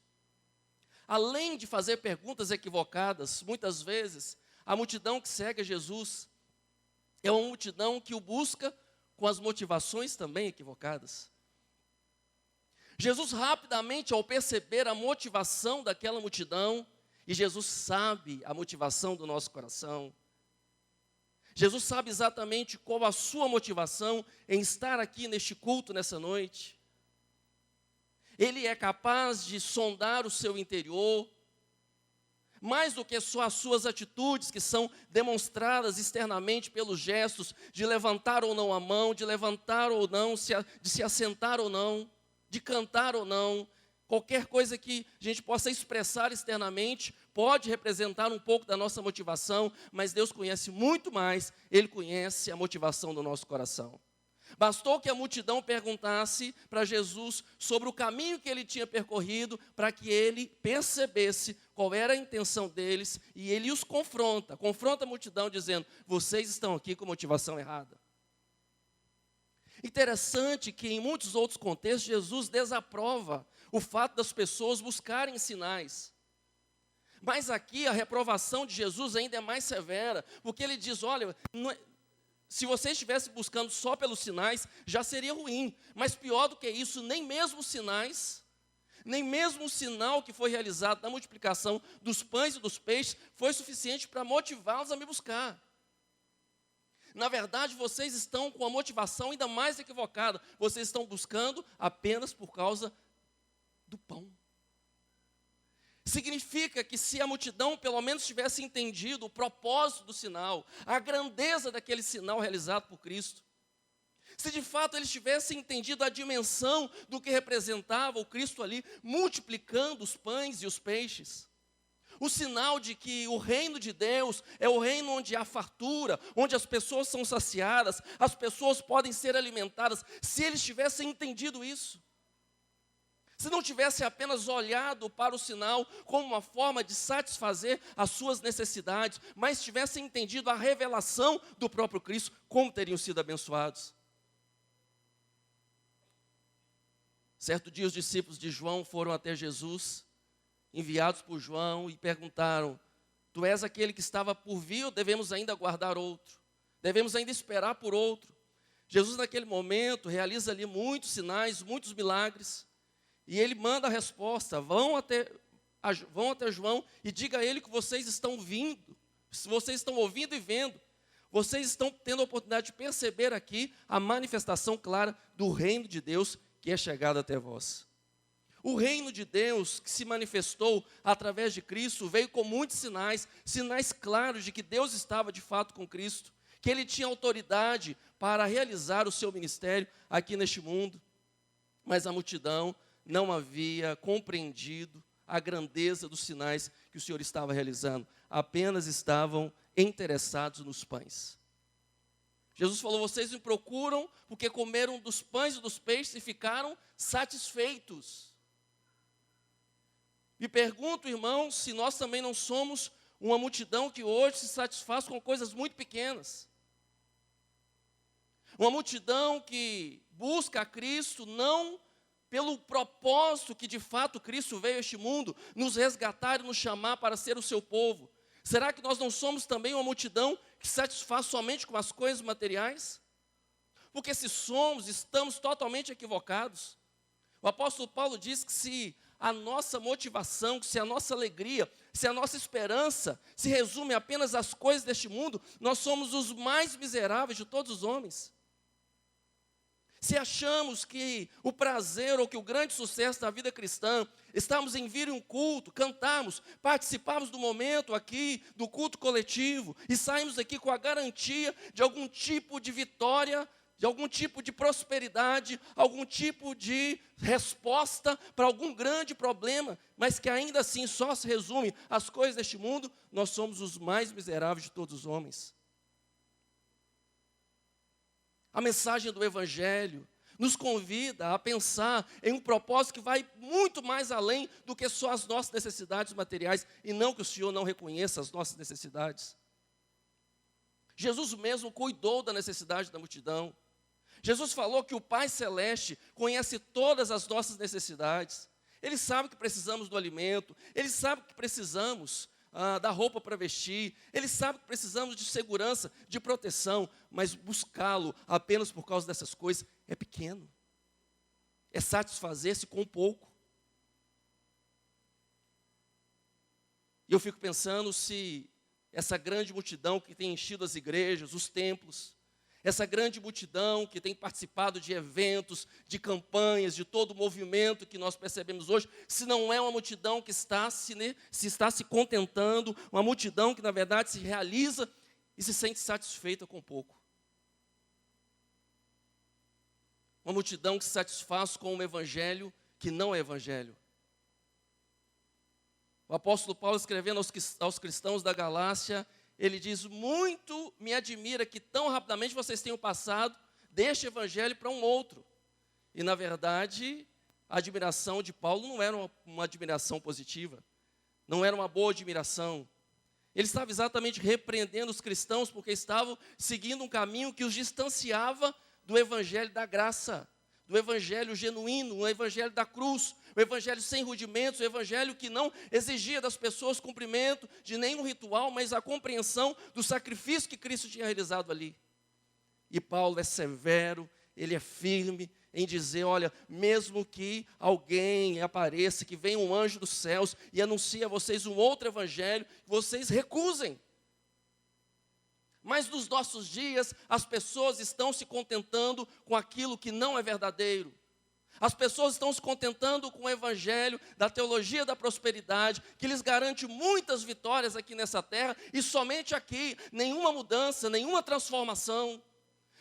Speaker 4: Além de fazer perguntas equivocadas, muitas vezes, a multidão que segue a Jesus é uma multidão que o busca com as motivações também equivocadas. Jesus rapidamente, ao perceber a motivação daquela multidão, e Jesus sabe a motivação do nosso coração, Jesus sabe exatamente qual a sua motivação em estar aqui neste culto nessa noite. Ele é capaz de sondar o seu interior, mais do que só as suas atitudes, que são demonstradas externamente pelos gestos de levantar ou não a mão, de levantar ou não, de se assentar ou não, de cantar ou não. Qualquer coisa que a gente possa expressar externamente pode representar um pouco da nossa motivação, mas Deus conhece muito mais, Ele conhece a motivação do nosso coração. Bastou que a multidão perguntasse para Jesus sobre o caminho que ele tinha percorrido, para que ele percebesse qual era a intenção deles, e ele os confronta a multidão dizendo: vocês estão aqui com motivação errada. Interessante que em muitos outros contextos Jesus desaprova o fato das pessoas buscarem sinais. Mas aqui a reprovação de Jesus ainda é mais severa, porque ele diz: olha, se você estivesse buscando só pelos sinais, já seria ruim. Mas pior do que isso, nem mesmo os sinais, nem mesmo o sinal que foi realizado na multiplicação dos pães e dos peixes foi suficiente para motivá-los a me buscar. Na verdade, vocês estão com a motivação ainda mais equivocada. Vocês estão buscando apenas por causa do pão. Significa que se a multidão pelo menos tivesse entendido o propósito do sinal, a grandeza daquele sinal realizado por Cristo, se de fato eles tivessem entendido a dimensão do que representava o Cristo ali, multiplicando os pães e os peixes, o sinal de que o reino de Deus é o reino onde há fartura, onde as pessoas são saciadas, as pessoas podem ser alimentadas, se eles tivessem entendido isso, se não tivesse apenas olhado para o sinal como uma forma de satisfazer as suas necessidades, mas tivessem entendido a revelação do próprio Cristo, como teriam sido abençoados. Certo dia os discípulos de João foram até Jesus, enviados por João, e perguntaram: tu és aquele que estava por vir ou devemos ainda aguardar outro? Devemos ainda esperar por outro? Jesus naquele momento realiza ali muitos sinais, muitos milagres, e ele manda a resposta: vão até João e diga a ele que vocês estão vindo, vocês estão ouvindo e vendo. vocês estão tendo a oportunidade de perceber aqui a manifestação clara do reino de Deus que é chegado até vós. O reino de Deus que se manifestou através de Cristo veio com muitos sinais, sinais claros de que Deus estava de fato com Cristo, que Ele tinha autoridade para realizar o seu ministério aqui neste mundo. Mas a multidão não havia compreendido a grandeza dos sinais que o Senhor estava realizando, apenas estavam interessados nos pães. Jesus falou: vocês me procuram porque comeram dos pães e dos peixes e ficaram satisfeitos. Me pergunto, irmão, se nós também não somos uma multidão que hoje se satisfaz com coisas muito pequenas. Uma multidão que busca a Cristo não pelo propósito que de fato Cristo veio a este mundo, nos resgatar e nos chamar para ser o seu povo. Será que nós não somos também uma multidão que se satisfaz somente com as coisas materiais? Porque se somos, estamos totalmente equivocados. O apóstolo Paulo diz que se a nossa motivação, se a nossa alegria, se a nossa esperança se resume apenas às coisas deste mundo, nós somos os mais miseráveis de todos os homens. Se achamos que o prazer ou que o grande sucesso da vida cristã, estamos em vir em um culto, cantarmos, participarmos do momento aqui, do culto coletivo, e saímos aqui com a garantia de algum tipo de vitória, de algum tipo de prosperidade, algum tipo de resposta para algum grande problema, mas que ainda assim só se resume às coisas deste mundo, nós somos os mais miseráveis de todos os homens. A mensagem do Evangelho nos convida a pensar em um propósito que vai muito mais além do que só as nossas necessidades materiais, e não que o Senhor não reconheça as nossas necessidades. Jesus mesmo cuidou da necessidade da multidão. Jesus falou que o Pai Celeste conhece todas as nossas necessidades. Ele sabe que precisamos do alimento, Ele sabe que precisamos da roupa para vestir, Ele sabe que precisamos de segurança, de proteção, mas buscá-lo apenas por causa dessas coisas é pequeno. É satisfazer-se com pouco. E eu fico pensando se essa grande multidão que tem enchido as igrejas, os templos, essa grande multidão que tem participado de eventos, de campanhas, de todo o movimento que nós percebemos hoje, se não é uma multidão que está se contentando, uma multidão que na verdade se realiza e se sente satisfeita com pouco. Uma multidão que se satisfaz com um evangelho que não é evangelho. O apóstolo Paulo, escrevendo aos cristãos da Galácia, ele diz: muito me admira que tão rapidamente vocês tenham passado deste evangelho para um outro. E, na verdade, a admiração de Paulo não era uma admiração positiva, não era uma boa admiração. Ele estava exatamente repreendendo os cristãos porque estavam seguindo um caminho que os distanciava do evangelho da graça, do evangelho genuíno, o evangelho da cruz, o evangelho sem rudimentos, o evangelho que não exigia das pessoas cumprimento de nenhum ritual, mas a compreensão do sacrifício que Cristo tinha realizado ali. E Paulo é severo, ele é firme em dizer: olha, mesmo que alguém apareça, que venha um anjo dos céus e anuncie a vocês um outro evangelho, vocês recusem. Mas nos nossos dias, as pessoas estão se contentando com aquilo que não é verdadeiro. As pessoas estão se contentando com o evangelho da teologia da prosperidade, que lhes garante muitas vitórias aqui nessa terra, e somente aqui, nenhuma mudança, nenhuma transformação.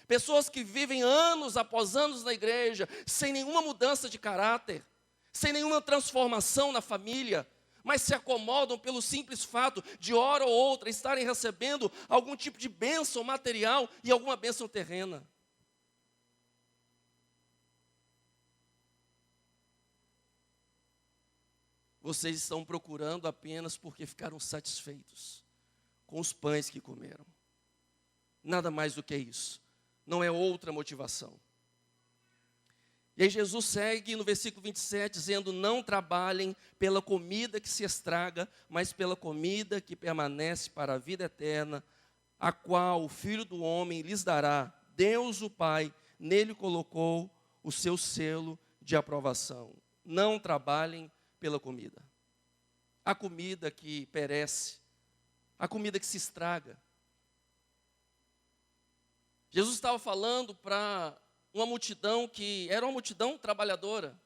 Speaker 4: Pessoas que vivem anos após anos na igreja, sem nenhuma mudança de caráter, sem nenhuma transformação na família, mas se acomodam pelo simples fato de hora ou outra estarem recebendo algum tipo de bênção material e alguma bênção terrena. Vocês estão procurando apenas porque ficaram satisfeitos com os pães que comeram. Nada mais do que isso. Não é outra motivação. E aí Jesus segue no versículo 27, dizendo: não trabalhem pela comida que se estraga, mas pela comida que permanece para a vida eterna, a qual o Filho do Homem lhes dará. Deus o Pai nele colocou o seu selo de aprovação. Não trabalhem pela comida. A comida que perece, a comida que se estraga. Jesus estava falando para uma multidão que era uma multidão trabalhadora.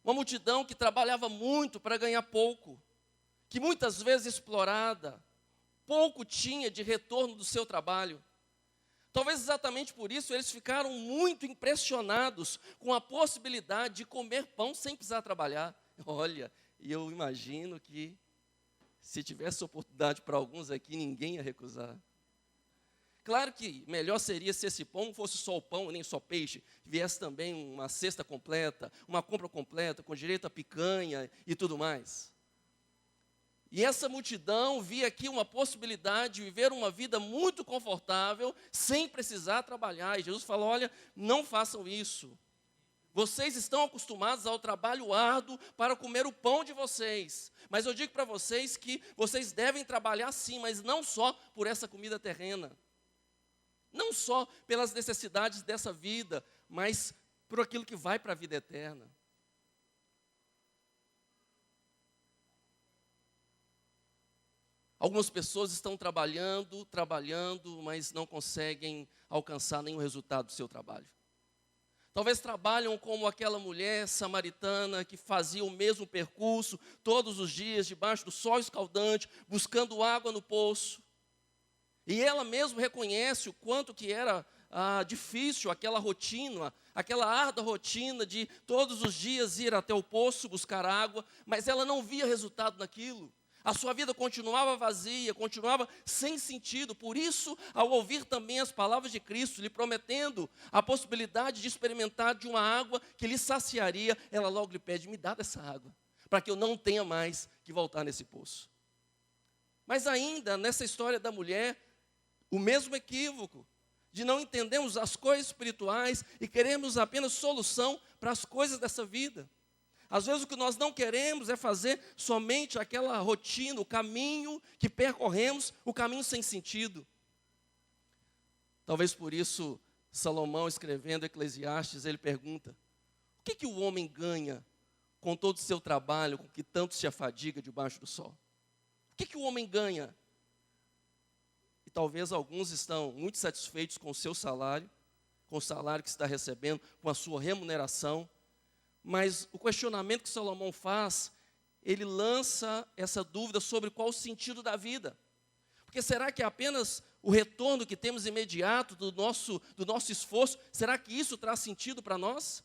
Speaker 4: Uma multidão que trabalhava muito para ganhar pouco, que muitas vezes explorada, pouco tinha de retorno do seu trabalho. Talvez exatamente por isso eles ficaram muito impressionados com a possibilidade de comer pão sem precisar trabalhar. Olha, e eu imagino que se tivesse oportunidade para alguns aqui, ninguém ia recusar. Claro que melhor seria se esse pão não fosse só o pão, nem só peixe, viesse também uma cesta completa, uma compra completa, com direito a picanha e tudo mais. E essa multidão via aqui uma possibilidade de viver uma vida muito confortável, sem precisar trabalhar. E Jesus falou, olha, não façam isso. Vocês estão acostumados ao trabalho árduo para comer o pão de vocês. Mas eu digo para vocês que vocês devem trabalhar sim, mas não só por essa comida terrena. Não só pelas necessidades dessa vida, mas por aquilo que vai para a vida eterna. Algumas pessoas estão trabalhando, mas não conseguem alcançar nenhum resultado do seu trabalho. Talvez trabalham como aquela mulher samaritana que fazia o mesmo percurso todos os dias, debaixo do sol escaldante, buscando água no poço. E ela mesma reconhece o quanto que era difícil aquela rotina, aquela árdua rotina de todos os dias ir até o poço buscar água, mas ela não via resultado naquilo. A sua vida continuava vazia, continuava sem sentido. Por isso, ao ouvir também as palavras de Cristo, lhe prometendo a possibilidade de experimentar de uma água que lhe saciaria, ela logo lhe pede, me dá dessa água, para que eu não tenha mais que voltar nesse poço. Mas ainda, nessa história da mulher, o mesmo equívoco de não entendermos as coisas espirituais e queremos apenas solução para as coisas dessa vida. Às vezes o que nós não queremos é fazer somente aquela rotina, o caminho que percorremos, o caminho sem sentido. Talvez por isso, Salomão, escrevendo Eclesiastes, ele pergunta, o que o homem ganha com todo o seu trabalho, com que tanto se afadiga debaixo do sol? O que o homem ganha? E talvez alguns estão muito satisfeitos com o seu salário, com o salário que está recebendo, com a sua remuneração, mas o questionamento que Salomão faz, ele lança essa dúvida sobre qual o sentido da vida. Porque será que é apenas o retorno que temos imediato do nosso esforço, será que isso traz sentido para nós?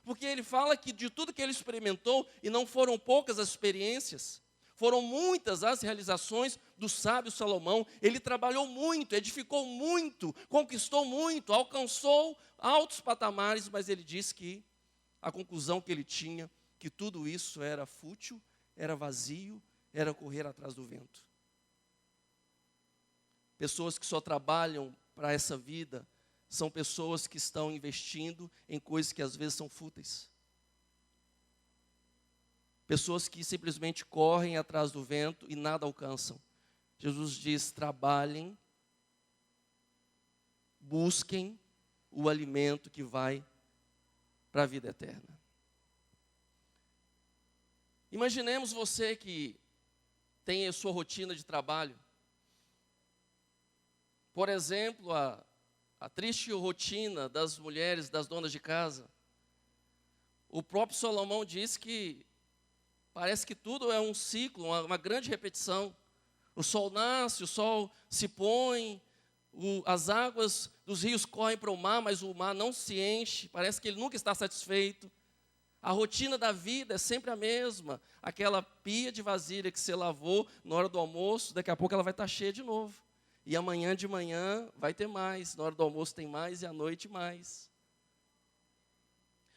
Speaker 4: Porque ele fala que de tudo que ele experimentou, e não foram poucas as experiências, foram muitas as realizações do sábio Salomão. Ele trabalhou muito, edificou muito, conquistou muito, alcançou altos patamares, mas ele diz que a conclusão que ele tinha, que tudo isso era fútil, era vazio, era correr atrás do vento. Pessoas que só trabalham para essa vida, são pessoas que estão investindo em coisas que às vezes são fúteis. Pessoas que simplesmente correm atrás do vento e nada alcançam. Jesus diz, trabalhem, busquem o alimento que vai para a vida eterna. Imaginemos você que tem a sua rotina de trabalho. Por exemplo, a triste rotina das mulheres, das donas de casa. O próprio Salomão diz que parece que tudo é um ciclo, uma grande repetição. O sol nasce, o sol se põe, as águas dos rios correm para o mar, mas o mar não se enche, parece que ele nunca está satisfeito. A rotina da vida é sempre a mesma. Aquela pia de vasilha que você lavou na hora do almoço, daqui a pouco ela vai estar cheia de novo. E amanhã de manhã vai ter mais, na hora do almoço tem mais e à noite mais.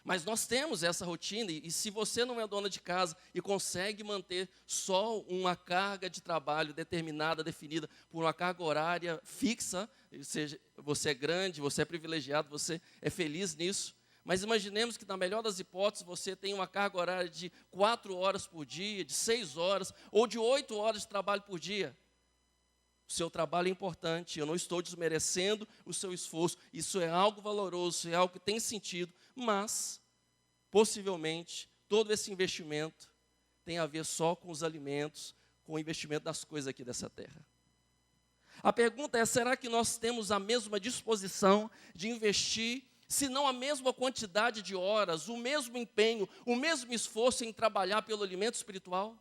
Speaker 4: Mas nós temos essa rotina, e se você não é dona de casa e consegue manter só uma carga de trabalho determinada, definida por uma carga horária fixa, ou seja, você é grande, você é privilegiado, você é feliz nisso, mas imaginemos que na melhor das hipóteses você tem uma carga horária de 4 horas por dia, de 6 horas, ou de 8 horas de trabalho por dia. O seu trabalho é importante, eu não estou desmerecendo o seu esforço, isso é algo valoroso, é algo que tem sentido, mas, possivelmente, todo esse investimento tem a ver só com os alimentos, com o investimento das coisas aqui dessa terra. A pergunta é: será que nós temos a mesma disposição de investir, se não a mesma quantidade de horas, o mesmo empenho, o mesmo esforço em trabalhar pelo alimento espiritual?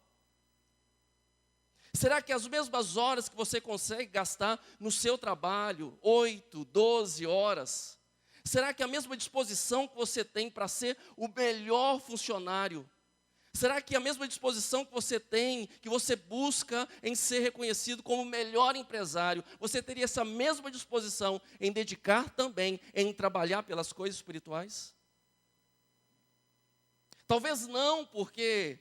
Speaker 4: Será que as mesmas horas que você consegue gastar no seu trabalho, 8, 12 horas, será que a mesma disposição que você tem para ser o melhor funcionário, será que a mesma disposição que você tem, que você busca em ser reconhecido como o melhor empresário, você teria essa mesma disposição em dedicar também, em trabalhar pelas coisas espirituais? Talvez não, porque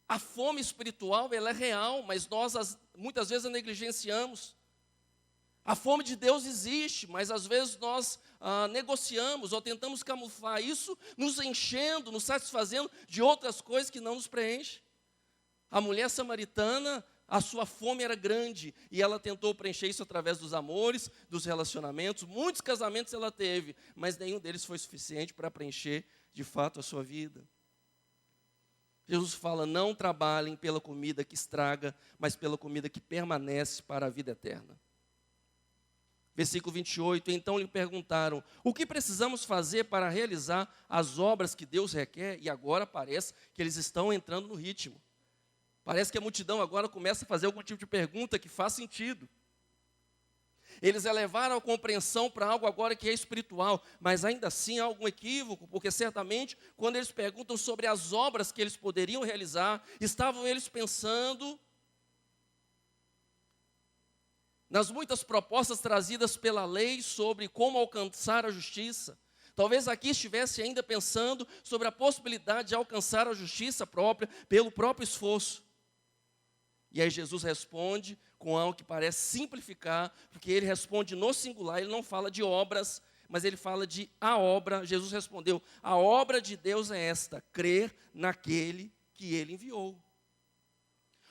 Speaker 4: a fome espiritual ela é real, mas nós muitas vezes a negligenciamos. A fome de Deus existe, mas às vezes nós negociamos ou tentamos camuflar isso, nos enchendo, nos satisfazendo de outras coisas que não nos preenchem. A mulher samaritana, a sua fome era grande, e ela tentou preencher isso através dos amores, dos relacionamentos. Muitos casamentos ela teve, mas nenhum deles foi suficiente para preencher de fato a sua vida. Jesus fala: não trabalhem pela comida que estraga, mas pela comida que permanece para a vida eterna. Versículo 28, então lhe perguntaram: o que precisamos fazer para realizar as obras que Deus requer? E agora parece que eles estão entrando no ritmo. Parece que a multidão agora começa a fazer algum tipo de pergunta que faz sentido. Eles elevaram a compreensão para algo agora que é espiritual, mas ainda assim há algum equívoco, porque certamente quando eles perguntam sobre as obras que eles poderiam realizar, estavam eles pensando nas muitas propostas trazidas pela lei sobre como alcançar a justiça. Talvez aqui estivesse ainda pensando sobre a possibilidade de alcançar a justiça própria pelo próprio esforço. E aí Jesus responde com algo que parece simplificar, porque ele responde no singular, ele não fala de obras, mas ele fala de a obra. Jesus respondeu: a obra de Deus é esta, crer naquele que ele enviou.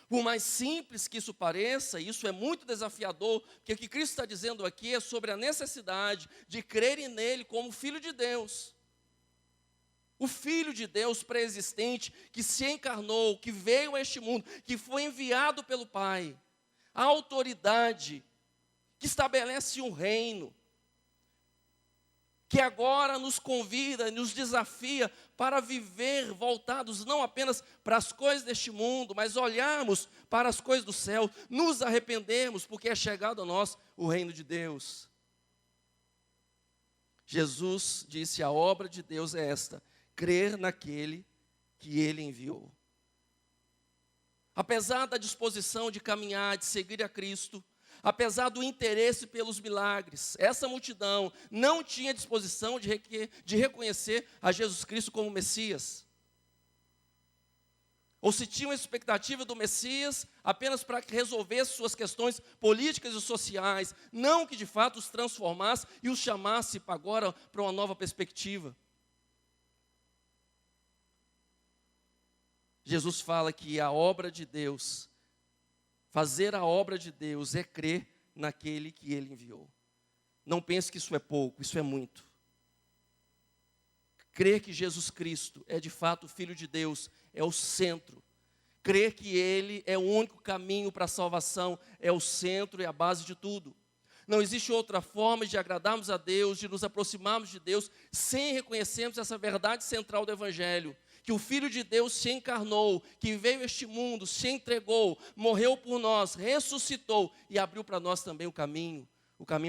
Speaker 4: Por mais simples que isso pareça, isso é muito desafiador, porque o que Cristo está dizendo aqui é sobre a necessidade de crerem nele como Filho de Deus. O Filho de Deus pré-existente, que se encarnou, que veio a este mundo, que foi enviado pelo Pai. A autoridade que estabelece um reino, que agora nos convida, nos desafia para viver voltados não apenas para as coisas deste mundo, mas olharmos para as coisas do céu, nos arrependermos, porque é chegado a nós o reino de Deus. Jesus disse: a obra de Deus é esta, crer naquele que ele enviou. Apesar da disposição de caminhar, de seguir a Cristo, apesar do interesse pelos milagres, essa multidão não tinha disposição de reconhecer a Jesus Cristo como Messias. Ou se tinham a expectativa do Messias apenas para que resolvesse suas questões políticas e sociais, não que de fato os transformasse e os chamasse agora para uma nova perspectiva. Jesus fala que a obra de Deus, fazer a obra de Deus é crer naquele que ele enviou. Não pense que isso é pouco, isso é muito. Crer que Jesus Cristo é de fato o Filho de Deus é o centro. Crer que ele é o único caminho para a salvação é o centro e a base de tudo. Não existe outra forma de agradarmos a Deus, de nos aproximarmos de Deus, sem reconhecermos essa verdade central do Evangelho. Que o Filho de Deus se encarnou, que veio a este mundo, se entregou, morreu por nós, ressuscitou e abriu para nós também o caminho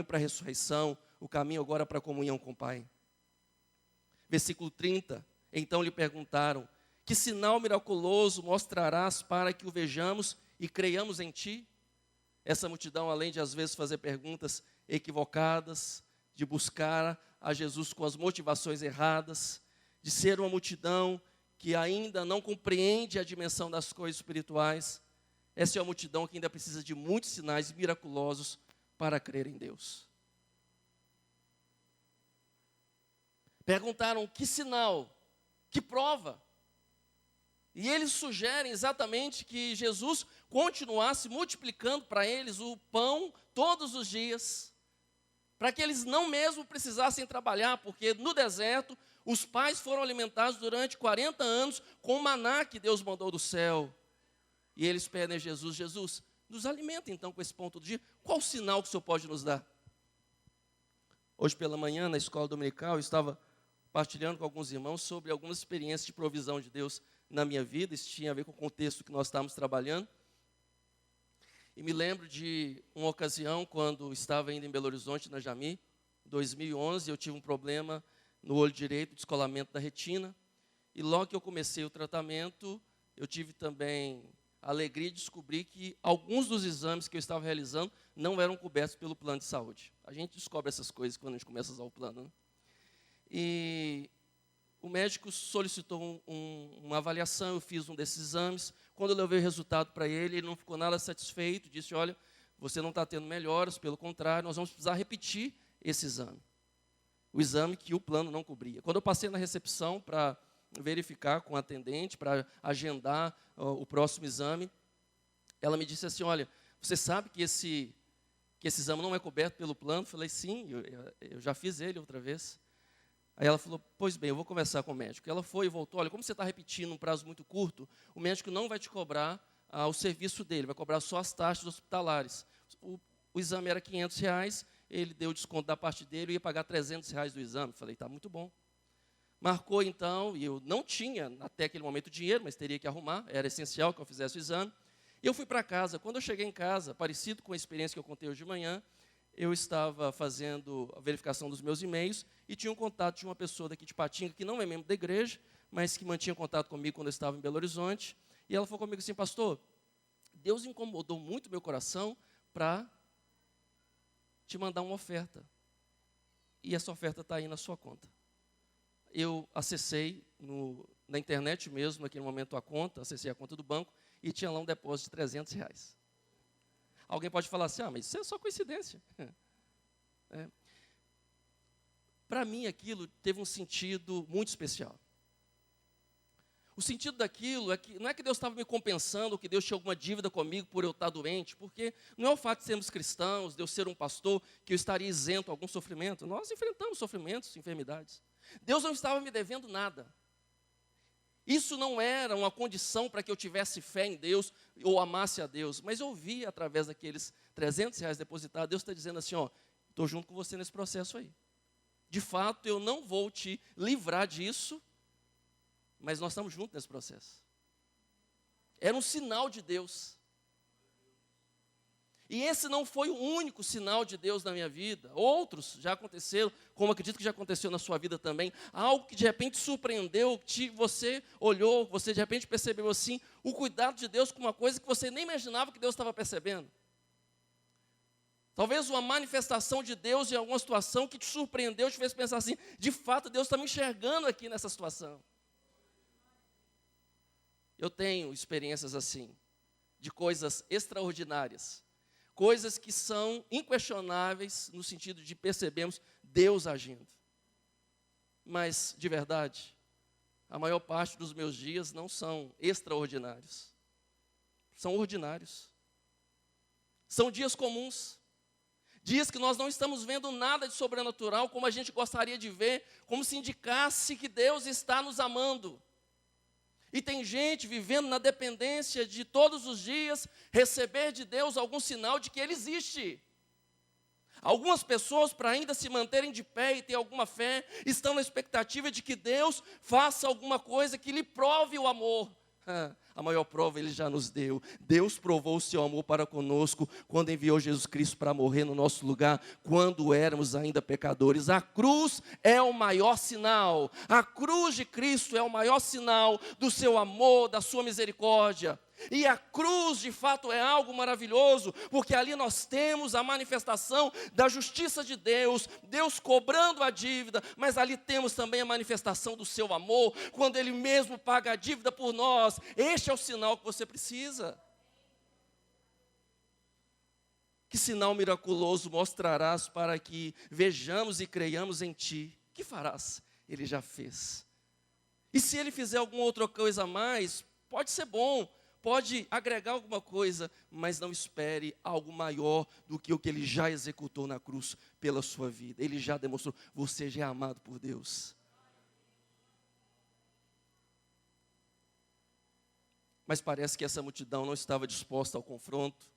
Speaker 4: para a ressurreição, o caminho agora para a comunhão com o Pai. Versículo 30, então lhe perguntaram: que sinal miraculoso mostrarás para que o vejamos e creiamos em ti? Essa multidão, além de às vezes fazer perguntas equivocadas, de buscar a Jesus com as motivações erradas, de ser uma multidão que ainda não compreende a dimensão das coisas espirituais, essa é uma multidão que ainda precisa de muitos sinais miraculosos para crer em Deus. Perguntaram: que sinal? Que prova? E eles sugerem exatamente que Jesus continuasse multiplicando para eles o pão todos os dias, para que eles não mesmo precisassem trabalhar, porque no deserto os pais foram alimentados durante 40 anos com o maná que Deus mandou do céu. E eles pedem a Jesus: Jesus, Nos alimenta, então, com esse ponto do dia. Qual o sinal que o Senhor pode nos dar? Hoje pela manhã, na escola dominical, eu estava partilhando com alguns irmãos sobre algumas experiências de provisão de Deus na minha vida. Isso tinha a ver com o contexto que nós estávamos trabalhando. E me lembro de uma ocasião, quando estava ainda em Belo Horizonte, na Jami, 2011, eu tive um problema no olho direito, descolamento da retina. E logo que eu comecei o tratamento, eu tive também a alegria de descobrir que alguns dos exames que eu estava realizando não eram cobertos pelo plano de saúde. A gente descobre essas coisas quando a gente começa a usar o plano, né? E o médico solicitou uma avaliação, eu fiz um desses exames. Quando eu levei o resultado para ele, ele não ficou nada satisfeito, disse, olha, você não está tendo melhoras, pelo contrário, nós vamos precisar repetir esse exame. O exame que o plano não cobria. Quando eu passei na recepção para verificar com a atendente, para agendar o próximo exame, ela me disse assim, olha, você sabe que esse exame não é coberto pelo plano? Eu falei, sim, eu já fiz ele outra vez. Aí ela falou, pois bem, eu vou conversar com o médico. Ela foi e voltou, olha, como você está repetindo um prazo muito curto, o médico não vai te cobrar o serviço dele, vai cobrar só as taxas hospitalares. O exame era R$500, ele deu o desconto da parte dele, eu ia pagar R$300 do exame. Falei, tá muito bom. Marcou então, e eu não tinha até aquele momento dinheiro, mas teria que arrumar, era essencial que eu fizesse o exame. E eu fui para casa. Quando eu cheguei em casa, parecido com a experiência que eu contei hoje de manhã, eu estava fazendo a verificação dos meus e-mails e tinha um contato de uma pessoa daqui de Patinga, que não é membro da igreja, mas que mantinha contato comigo quando eu estava em Belo Horizonte. E ela falou comigo assim, pastor, Deus incomodou muito meu coração para te mandar uma oferta. E essa oferta está aí na sua conta. Eu acessei na internet mesmo, naquele momento, a conta, acessei a conta do banco e tinha lá um depósito de R$300. Alguém pode falar assim, mas isso é só coincidência. Para mim, aquilo teve um sentido muito especial. O sentido daquilo é que não é que Deus estava me compensando, ou que Deus tinha alguma dívida comigo por eu estar doente, porque não é o fato de sermos cristãos, de eu ser um pastor, que eu estaria isento a algum sofrimento. Nós enfrentamos sofrimentos, enfermidades. Deus não estava me devendo nada. Isso não era uma condição para que eu tivesse fé em Deus ou amasse a Deus, mas eu vi através daqueles R$300 depositados, Deus está dizendo assim, estou junto com você nesse processo aí. De fato, eu não vou te livrar disso, mas nós estamos juntos nesse processo. Era um sinal de Deus. E esse não foi o único sinal de Deus na minha vida. Outros já aconteceram, como acredito que já aconteceu na sua vida também. Algo que de repente surpreendeu, você olhou, você de repente percebeu assim, o cuidado de Deus com uma coisa que você nem imaginava que Deus estava percebendo. Talvez uma manifestação de Deus em alguma situação que te surpreendeu, te fez pensar assim, de fato Deus está me enxergando aqui nessa situação. Eu tenho experiências assim, de coisas extraordinárias. Coisas que são inquestionáveis no sentido de percebermos Deus agindo. Mas, de verdade, a maior parte dos meus dias não são extraordinários. São ordinários. São dias comuns. Dias que nós não estamos vendo nada de sobrenatural como a gente gostaria de ver, como se indicasse que Deus está nos amando. E tem gente vivendo na dependência de todos os dias receber de Deus algum sinal de que Ele existe. Algumas pessoas, para ainda se manterem de pé e ter alguma fé, estão na expectativa de que Deus faça alguma coisa que lhe prove o amor. A maior prova Ele já nos deu. Deus provou o seu amor para conosco quando enviou Jesus Cristo para morrer no nosso lugar, quando éramos ainda pecadores. A cruz é o maior sinal. A cruz de Cristo é o maior sinal do seu amor, da sua misericórdia. E a cruz, de fato, é algo maravilhoso, porque ali nós temos a manifestação da justiça de Deus, Deus cobrando a dívida, mas ali temos também a manifestação do seu amor, quando Ele mesmo paga a dívida por nós. Este é o sinal que você precisa. Que sinal miraculoso mostrarás para que vejamos e creiamos em Ti? Que farás? Ele já fez. E se Ele fizer alguma outra coisa a mais, pode ser bom, pode agregar alguma coisa, mas não espere algo maior do que o que Ele já executou na cruz pela sua vida. Ele já demonstrou, você já é amado por Deus. Mas parece que essa multidão não estava disposta ao confronto,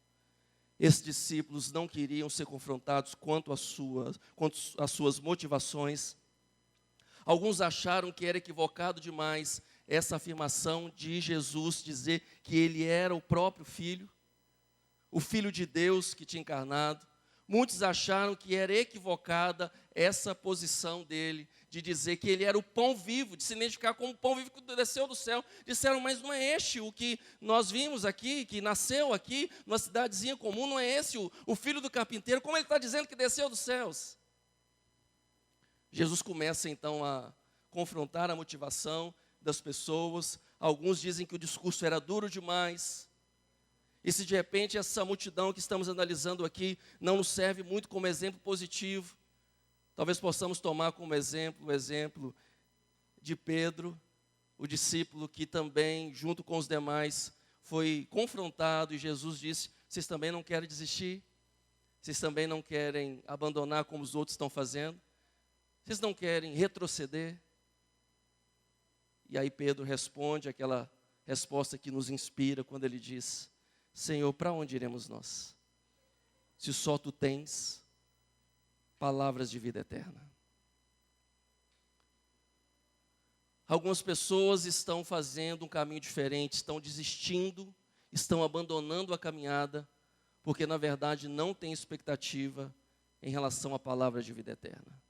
Speaker 4: esses discípulos não queriam ser confrontados quanto às suas motivações. Alguns acharam que era equivocado demais essa afirmação de Jesus dizer que ele era o próprio Filho, o Filho de Deus que tinha encarnado. Muitos acharam que era equivocada essa posição dele, de dizer que ele era o pão vivo, de se identificar como o pão vivo que desceu do céu. Disseram, mas não é este o que nós vimos aqui, que nasceu aqui, numa cidadezinha comum, não é esse o filho do carpinteiro, como ele está dizendo que desceu dos céus? Jesus começa então a confrontar a motivação das pessoas. Alguns dizem que o discurso era duro demais. E se de repente essa multidão que estamos analisando aqui não nos serve muito como exemplo positivo, talvez possamos tomar como exemplo o exemplo de Pedro, o discípulo que também, junto com os demais, foi confrontado e Jesus disse, vocês também não querem desistir? Vocês também não querem abandonar como os outros estão fazendo? Vocês não querem retroceder? E aí Pedro responde aquela resposta que nos inspira quando ele diz, Senhor, para onde iremos nós? Se só Tu tens palavras de vida eterna. Algumas pessoas estão fazendo um caminho diferente, estão desistindo, estão abandonando a caminhada, porque na verdade não têm expectativa em relação à palavra de vida eterna.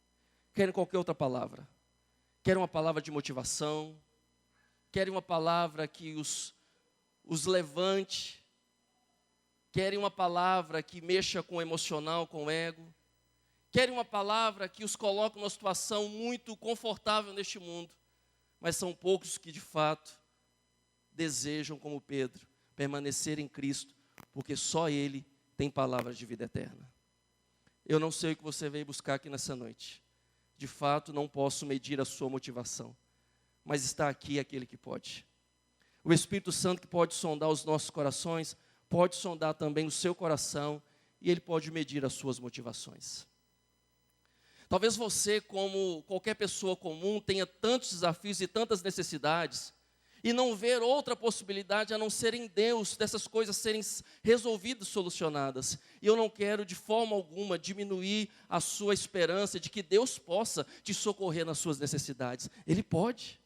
Speaker 4: Querem qualquer outra palavra. Querem uma palavra de motivação, querem uma palavra que os levante, querem uma palavra que mexa com o emocional, com o ego, querem uma palavra que os coloque numa situação muito confortável neste mundo, mas são poucos que de fato desejam, como Pedro, permanecer em Cristo, porque só Ele tem palavras de vida eterna. Eu não sei o que você veio buscar aqui nessa noite, de fato não posso medir a sua motivação, mas está aqui aquele que pode. O Espírito Santo que pode sondar os nossos corações, pode sondar também o seu coração e Ele pode medir as suas motivações. Talvez você, como qualquer pessoa comum, tenha tantos desafios e tantas necessidades e não ver outra possibilidade a não ser em Deus dessas coisas serem resolvidas, solucionadas. E eu não quero de forma alguma diminuir a sua esperança de que Deus possa te socorrer nas suas necessidades. Ele pode.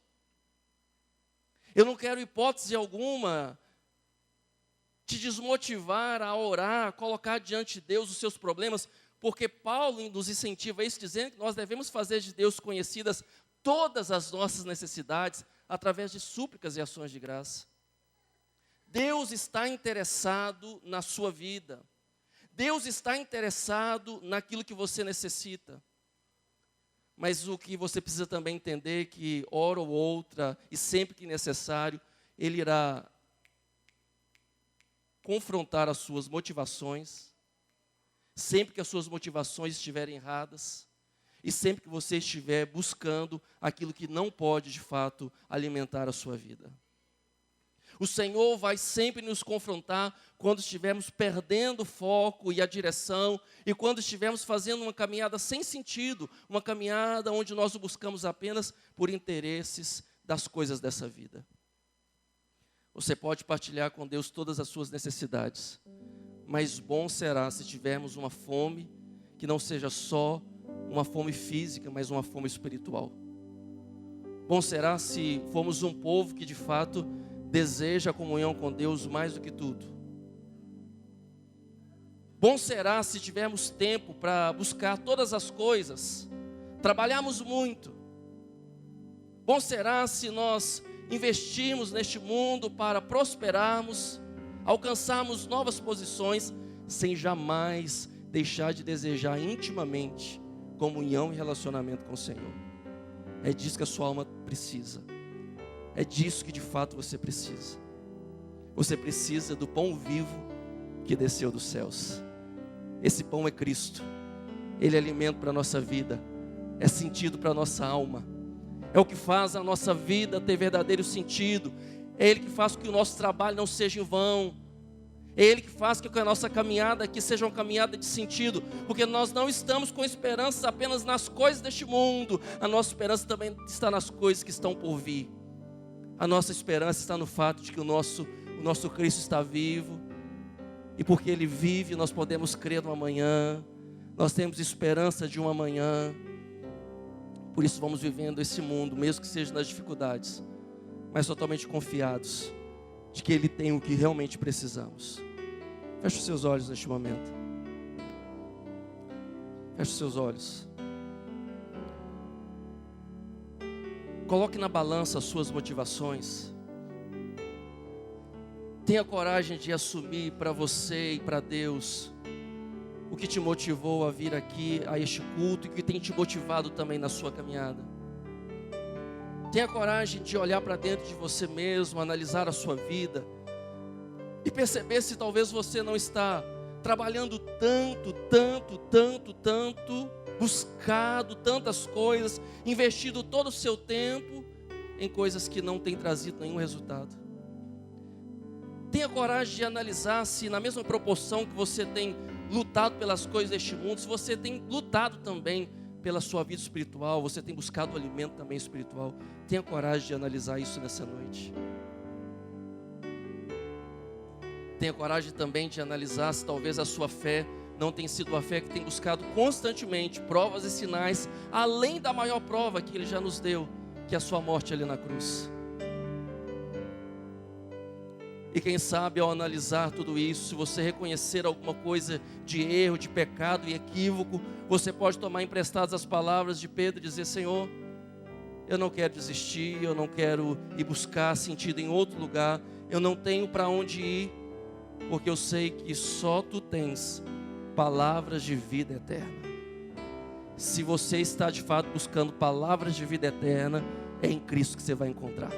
Speaker 4: Eu não quero hipótese alguma te desmotivar a orar, a colocar diante de Deus os seus problemas, porque Paulo nos incentiva a isso, dizendo que nós devemos fazer de Deus conhecidas todas as nossas necessidades, através de súplicas e ações de graça. Deus está interessado na sua vida. Deus está interessado naquilo que você necessita. Mas o que você precisa também entender é que, hora ou outra, e sempre que necessário, Ele irá confrontar as suas motivações, sempre que as suas motivações estiverem erradas, e sempre que você estiver buscando aquilo que não pode, de fato, alimentar a sua vida. O Senhor vai sempre nos confrontar quando estivermos perdendo o foco e a direção, e quando estivermos fazendo uma caminhada sem sentido, uma caminhada onde nós o buscamos apenas por interesses das coisas dessa vida. Você pode partilhar com Deus todas as suas necessidades, mas bom será se tivermos uma fome que não seja só uma fome física, mas uma fome espiritual. Bom será se formos um povo que de fato deseja a comunhão com Deus mais do que tudo. Bom será se tivermos tempo para buscar todas as coisas, trabalharmos muito. Bom será se nós investirmos neste mundo para prosperarmos, alcançarmos novas posições, sem jamais deixar de desejar intimamente comunhão e relacionamento com o Senhor. É disso que a sua alma precisa. É disso que de fato você precisa. Você precisa do pão vivo que desceu dos céus. Esse pão é Cristo. Ele é alimento para a nossa vida. É sentido para a nossa alma. É o que faz a nossa vida ter verdadeiro sentido. É Ele que faz com que o nosso trabalho não seja em vão. É Ele que faz com que a nossa caminhada aqui seja uma caminhada de sentido. Porque nós não estamos com esperança apenas nas coisas deste mundo. A nossa esperança também está nas coisas que estão por vir. A nossa esperança está no fato de que o nosso Cristo está vivo. E porque Ele vive, nós podemos crer no amanhã. Nós temos esperança de um amanhã. Por isso vamos vivendo esse mundo, mesmo que seja nas dificuldades, mas totalmente confiados de que Ele tem o que realmente precisamos. Feche os seus olhos neste momento. Feche os seus olhos. Coloque na balança as suas motivações. Tenha coragem de assumir para você e para Deus o que te motivou a vir aqui a este culto e que tem te motivado também na sua caminhada. Tenha coragem de olhar para dentro de você mesmo, analisar a sua vida e perceber se talvez você não está trabalhando tanto, buscado tantas coisas, investido todo o seu tempo em coisas que não têm trazido nenhum resultado. Tenha coragem de analisar se na mesma proporção que você tem lutado pelas coisas deste mundo, se você tem lutado também pela sua vida espiritual, você tem buscado o alimento também espiritual. Tenha coragem de analisar isso nessa noite. Tenha coragem também de analisar se talvez a sua fé não tem sido a fé que tem buscado constantemente provas e sinais, além da maior prova que Ele já nos deu, que é a sua morte ali na cruz. E quem sabe ao analisar tudo isso, se você reconhecer alguma coisa de erro, de pecado e equívoco, você pode tomar emprestadas as palavras de Pedro e dizer: Senhor, eu não quero desistir, eu não quero ir buscar sentido em outro lugar, eu não tenho para onde ir, porque eu sei que só Tu tens palavras de vida eterna. Se você está de fato buscando palavras de vida eterna, é em Cristo que você vai encontrar.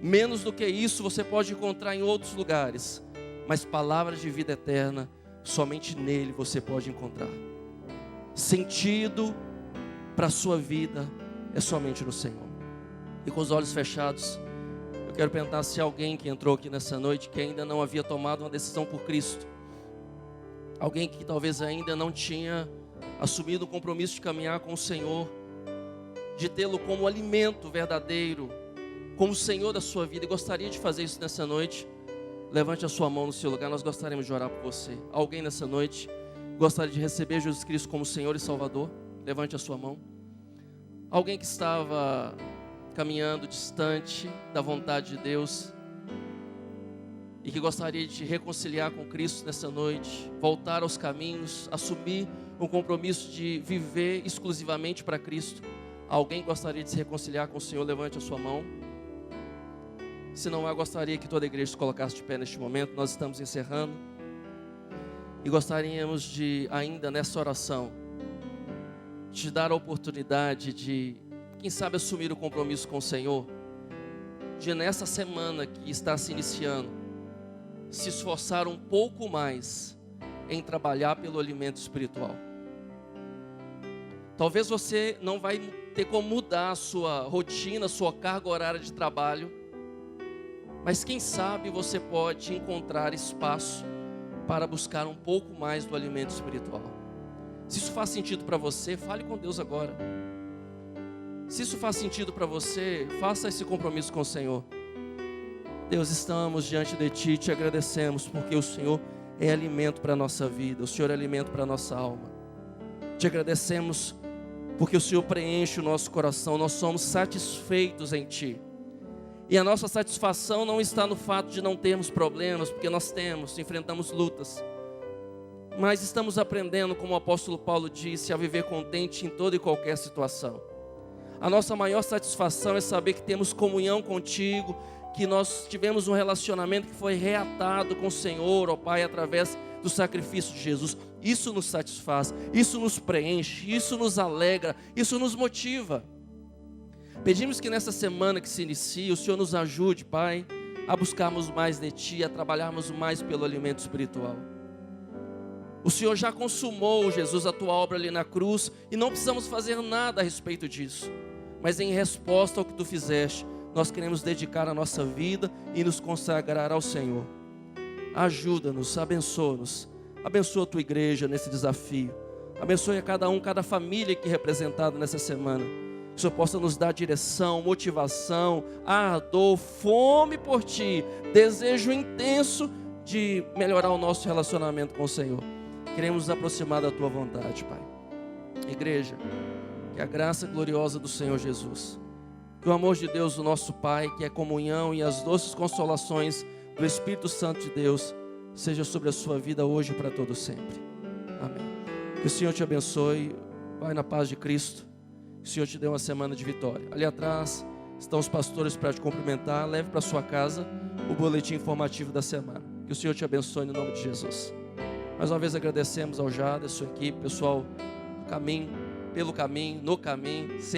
Speaker 4: Menos do que isso você pode encontrar em outros lugares, mas palavras de vida eterna, somente nele você pode encontrar. Sentido para a sua vida é somente no Senhor. E com os olhos fechados, eu quero perguntar se alguém que entrou aqui nessa noite, que ainda não havia tomado uma decisão por Cristo, alguém que talvez ainda não tinha assumido o compromisso de caminhar com o Senhor, de tê-lo como alimento verdadeiro, como Senhor da sua vida, e gostaria de fazer isso nessa noite, levante a sua mão no seu lugar, nós gostaríamos de orar por você. Alguém nessa noite gostaria de receber Jesus Cristo como Senhor e Salvador? Levante a sua mão. Alguém que estava caminhando distante da vontade de Deus e que gostaria de reconciliar com Cristo nessa noite, voltar aos caminhos, assumir o compromisso de viver exclusivamente para Cristo. Alguém gostaria de se reconciliar com o Senhor? Levante a sua mão. Se não há, gostaria que toda a igreja se colocasse de pé neste momento. Nós estamos encerrando e gostaríamos de, ainda nessa oração, te dar a oportunidade de, quem sabe, assumir o compromisso com o Senhor, de nessa semana que está se iniciando, se esforçar um pouco mais em trabalhar pelo alimento espiritual. Talvez você não vai ter como mudar a sua rotina, a sua carga horária de trabalho, mas quem sabe você pode encontrar espaço para buscar um pouco mais do alimento espiritual. Se isso faz sentido para você, fale com Deus agora. Se isso faz sentido para você, faça esse compromisso com o Senhor. Deus, estamos diante de Ti, te agradecemos porque o Senhor é alimento para a nossa vida, o Senhor é alimento para a nossa alma. Te agradecemos porque o Senhor preenche o nosso coração, nós somos satisfeitos em Ti. E a nossa satisfação não está no fato de não termos problemas, porque nós temos, enfrentamos lutas. Mas estamos aprendendo, como o apóstolo Paulo disse, a viver contente em toda e qualquer situação. A nossa maior satisfação é saber que temos comunhão contigo, que nós tivemos um relacionamento que foi reatado com o Senhor, ó Pai, através do sacrifício de Jesus. Isso nos satisfaz, isso nos preenche, isso nos alegra, isso nos motiva. Pedimos que nessa semana que se inicia, o Senhor nos ajude, Pai, a buscarmos mais de Ti, a trabalharmos mais pelo alimento espiritual. O Senhor já consumou, Jesus, a Tua obra ali na cruz, e não precisamos fazer nada a respeito disso. Mas em resposta ao que Tu fizeste, nós queremos dedicar a nossa vida e nos consagrar ao Senhor. Ajuda-nos, abençoa-nos, abençoa a Tua igreja nesse desafio. Abençoe a cada um, cada família aqui representada nessa semana. Que o Senhor possa nos dar direção, motivação, ardor, fome por Ti, desejo intenso de melhorar o nosso relacionamento com o Senhor. Queremos nos aproximar da tua vontade, Pai. Igreja, que a graça gloriosa do Senhor Jesus, que o amor de Deus, o nosso Pai, que é a comunhão e as doces consolações do Espírito Santo de Deus, seja sobre a sua vida hoje e para todo sempre. Amém. Que o Senhor te abençoe. Vai na paz de Cristo. Que o Senhor te dê uma semana de vitória. Ali atrás estão os pastores para te cumprimentar. Leve para sua casa o boletim informativo da semana. Que o Senhor te abençoe no nome de Jesus. Mais uma vez agradecemos ao Jada, a sua equipe, pessoal, pelo caminho, no caminho, sempre.